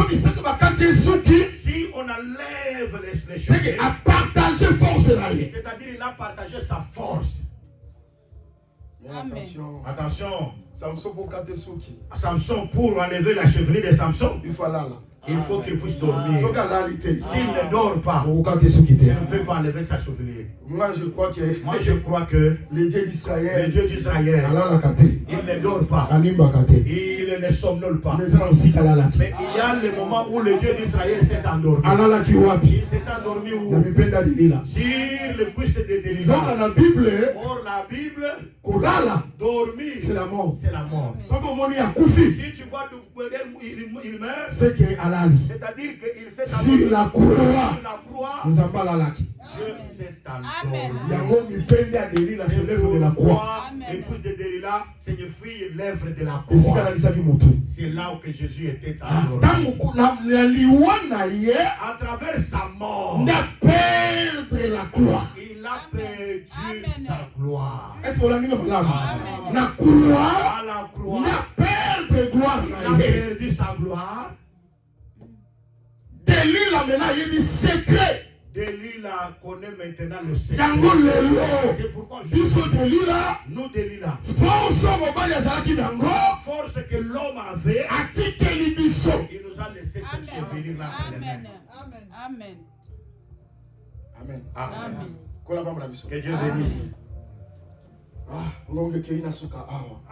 on enlève les c'est qu'il a partagé force. C'est-à-dire qu'il a partagé sa force. Amen. Attention. Samson pour garder Souki. Samson pour enlever la chevelure de Samson. Il faut là. Il faut qu'il puisse dormir. S'il ne dort pas, il ne peut pas enlever sa chevelure. Moi je crois que le Dieu d'Israël, il ne dort pas. Il ne somnole pas. Mais il y a le moment où le Dieu d'Israël s'est endormi. Il s'est endormi où? Sur le puits de Delilah. Or la Bible, dormir, c'est la mort. C'est la mort. Si tu vois il meurt, c'est-à-dire qu'il fait sur la croix, nous avons pas la Dieu s'est endormi. C'est l'œuvre de la croix. L'épouse de Delilah signifie l'œuvre de la croix. C'est là où que Jésus était endormi. À travers sa mort, il a perdu la croix. Il a perdu sa gloire. Est-ce que vous l'avez dit? La croix, il a perdu gloire. Il a perdu sa gloire. Delilah maintenant, il dit secret. Delilah connaît maintenant le secret. C'est pourquoi nous Delilah, la force que l'homme avait, il nous a laissé cette chevelure là. Amen. Amen. Amen. Amen. Que Dieu bénisse.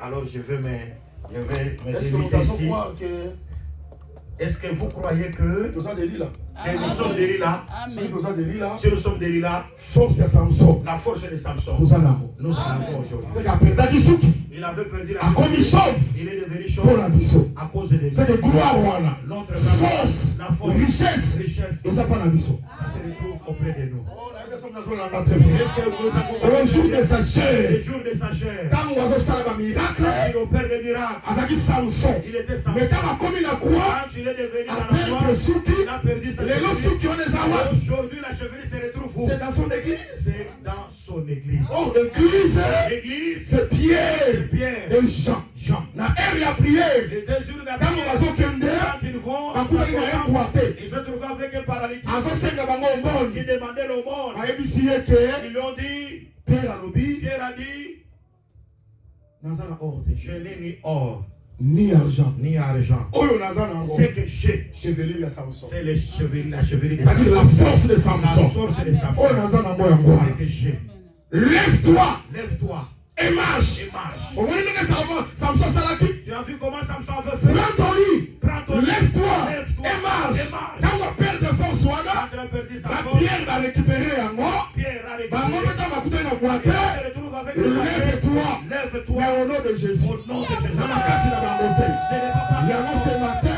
Alors je vais me limiter ici. Est-ce que vous croyez que nous sommes Delilah? Si nous sommes Delilah, force de Samson. La force de Samson. Nous en avons aujourd'hui. Il avait perdu la chevelure. Il est devenu chauve à cause de Dieu. C'est que gloire, notre force, richesse, et ça pas la mission. Ça se retrouve auprès de nous. Au jour de sa chair, quand on va faire un miracle, il opère des miracles. Samson. Il était Samson. Mais quand on a croix, il est devenu dans la croix, il a perdu sa chevelure. Aujourd'hui, la chevelure se retrouve où? C'est dans son église. C'est dans son église. Oh, l'église, c'est Pierre et Jean. La ère, il a prié. Quand ils vont, ils se trouvent avec un paralytique qui demandait l'aumône. Ils lui ont dit, Pierre a dit, je n'ai ni or, ni argent. C'est que j'ai. C'est la chevelure de Samson. La force de Samson. C'est que j'ai. Lève-toi. Et marche. Tu as vu comment Samson avait fait? Prends ton lit. Lève-toi. Et marche. Quand on perd de force, la pierre va récupérer en moi. Lève-toi. Mais au nom de Jésus. Au nom de Jésus. Ce matin,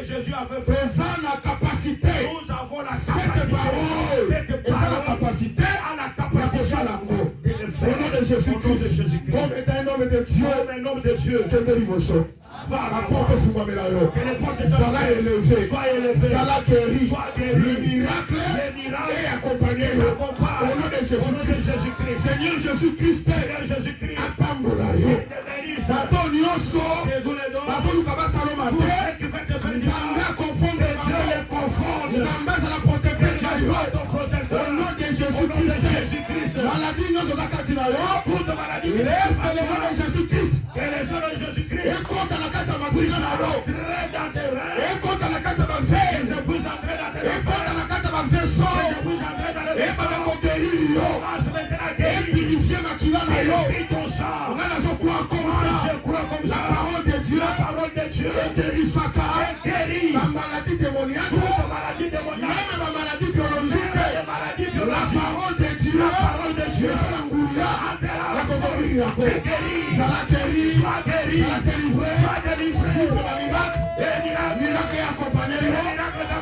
Jésus avait fait la capacité. Nous avons la Cette parole est la capacité à la capacité au nom de Jésus-Christ. Comme est un homme de Dieu, que de l'émotion. Apporte Fumamelayo. Zala élevé. Zala guéri. Le miracle est accompagné au nom de Jésus-Christ. Seigneur Jésus-Christ. Apambolayo. Sato nyonso. Bazo lukaba saloma te. Nzambe confondre bango. Nzambe zala protecteur na yo. Au nom de Jésus-Christ. Maladie nyonso za kati na yo. Laisse le nom de Jésus-Christ. Et contre la carte à ma bouche na yo. Et contre la carte à ma veille. Vis ton sang. Moi, je crois comme ça. La parole de Dieu. Guérissaka. La maladie démoniaque. Même la maladie biologique. La parole de Dieu. C'est l'angouria. La cocorie. Ça l'a guéri. Ça l'a délivré. Vive la miracle. Miracle est accompagné.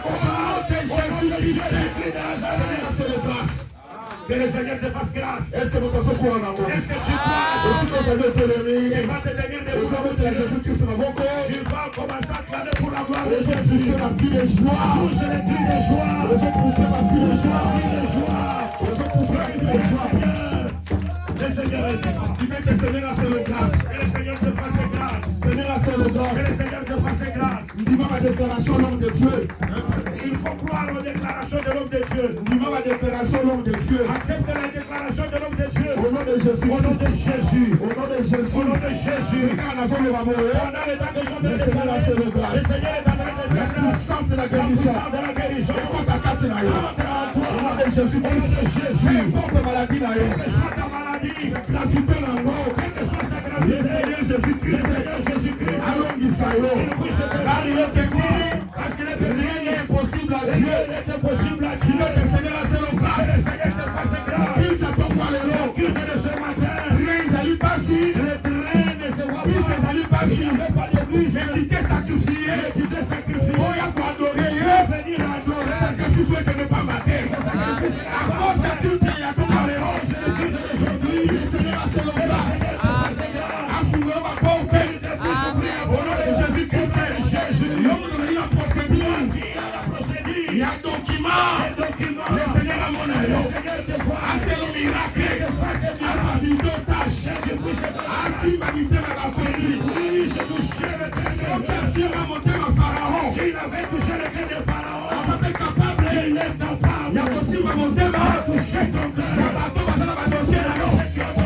Au nom de Jésus-Christ. Seigneur, c'est le grâce. Que le Seigneur te fasse grâce. Est-ce que vous pensez quoi en amour? Est-ce que tu crois? Est-ce que vous avez été Il aimé? va te tenir Vous debout. savez que Jésus-Christ est mon corps. Tu vas commencer à clamer pour la gloire de Et j'ai Jésus. poussé ma vie de joie. Pousse les cris de joie. Et j'ai poussé ma vie de joie. Cris de joie. Et j'ai poussé ma vie de joie. Le Seigneur est vivant. Tu veux que le Seigneur a le grâce. Que le Seigneur te fasse grâce. Seigneur a le Que grâce. le Seigneur te fasse grâce. Dis-moi ma déclaration au nom de Dieu. Il faut croire aux déclarations de l'homme de Dieu. Dis-moi ma déclaration au nom de Dieu. Accepte la déclaration de l'homme de Dieu. Au nom de Jésus. Au nom de Jésus. Au nom de Jésus. Au nom de Jésus. Quand la zone va mourir, Pendant les temps que sont de le Seigneur a le le grâce. Seigneur est en train de La faire grâce. puissance de la La guérison. puissance de la guérison. Et quand ta carte est là, Entre en toi. au nom de Jésus-Christ. Peu importe maladie là, Quelle que soit ta maladie. gravité là, Quelle que soit sa le gravité. Seigneur Le Jésus-Christ. Seigneur Jésus-Christ. Allons Isaïo. Car il est écrit, Parce qu'il est rien n'est impossible à Dieu. Dieu. Il est impossible à Tu Dieu. veux que le Seigneur a le Que le grâce. Seigneur te fasse grâce. Qu'il t'attend pas les lots. Culte de ce matin. Rien n'allait pas si. Le train ne se voit Puis pas. c'est allé pas Il si. n'y avait pas de bus. Mais tu t'es sacrifié. Tu t'es sacrifié. Oh, il y a pour adorer. Venir adorer. Sacrifice que ne pas mater. Sacrifice. À cause de tout, il y a tout par les lots. C'est le culte d'aujourd'hui. Le Seigneur a le grâce. A fumé ma porte. Au nom de Jésus-Christ. L'homme de la procédure. Il y a un document. Le Seigneur a mon aïe. Assez le miracle. A facilité aux tâches. Assez humanité à la conduite. Son cœur va monter à Pharaon. S'il avait touché le cœur de Pharaon, On va être capable. il est capable. Il y a aussi ma montée à toucher ton cœur. la bateau va se la dossier là.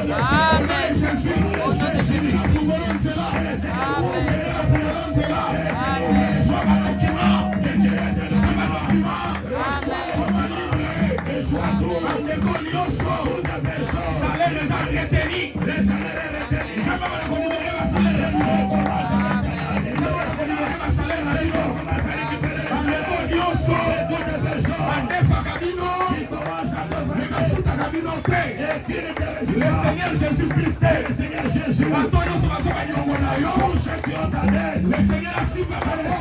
Amen. Jésus. La fourbolone c'est là. La fourbolone c'est là. Sois ma document. Sois ma document. Sois ma libre. La école Yosso. Salaire les arrêtés. Les salaires retenus. Ça va la communauté va salaire. Ça va la communauté va salaire. La école Yosso. Andefa Cabino. Megafuta Cabino Pe. Le Seigneur Jésus-Christ. Le Seigneur Jésus. Antonio Sabato Banyongo na yo. Le Seigneur Asiba Bale.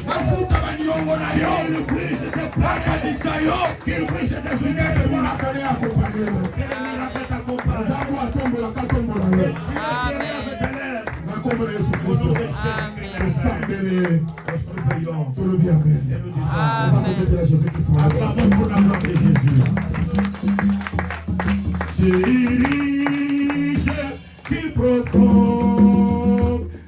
Bafuta Banyongo na yo. Le Christ de Pakadisa yo. Qu'il puisse te soutenir de mon accueil accompagné. Zabu atombo la katombo la yo. Na kombo na Yesu Kristo. Sambele. Tout le bien. Nous avons été là Jésus-Christ. Acclamons pour la gloire de Jésus.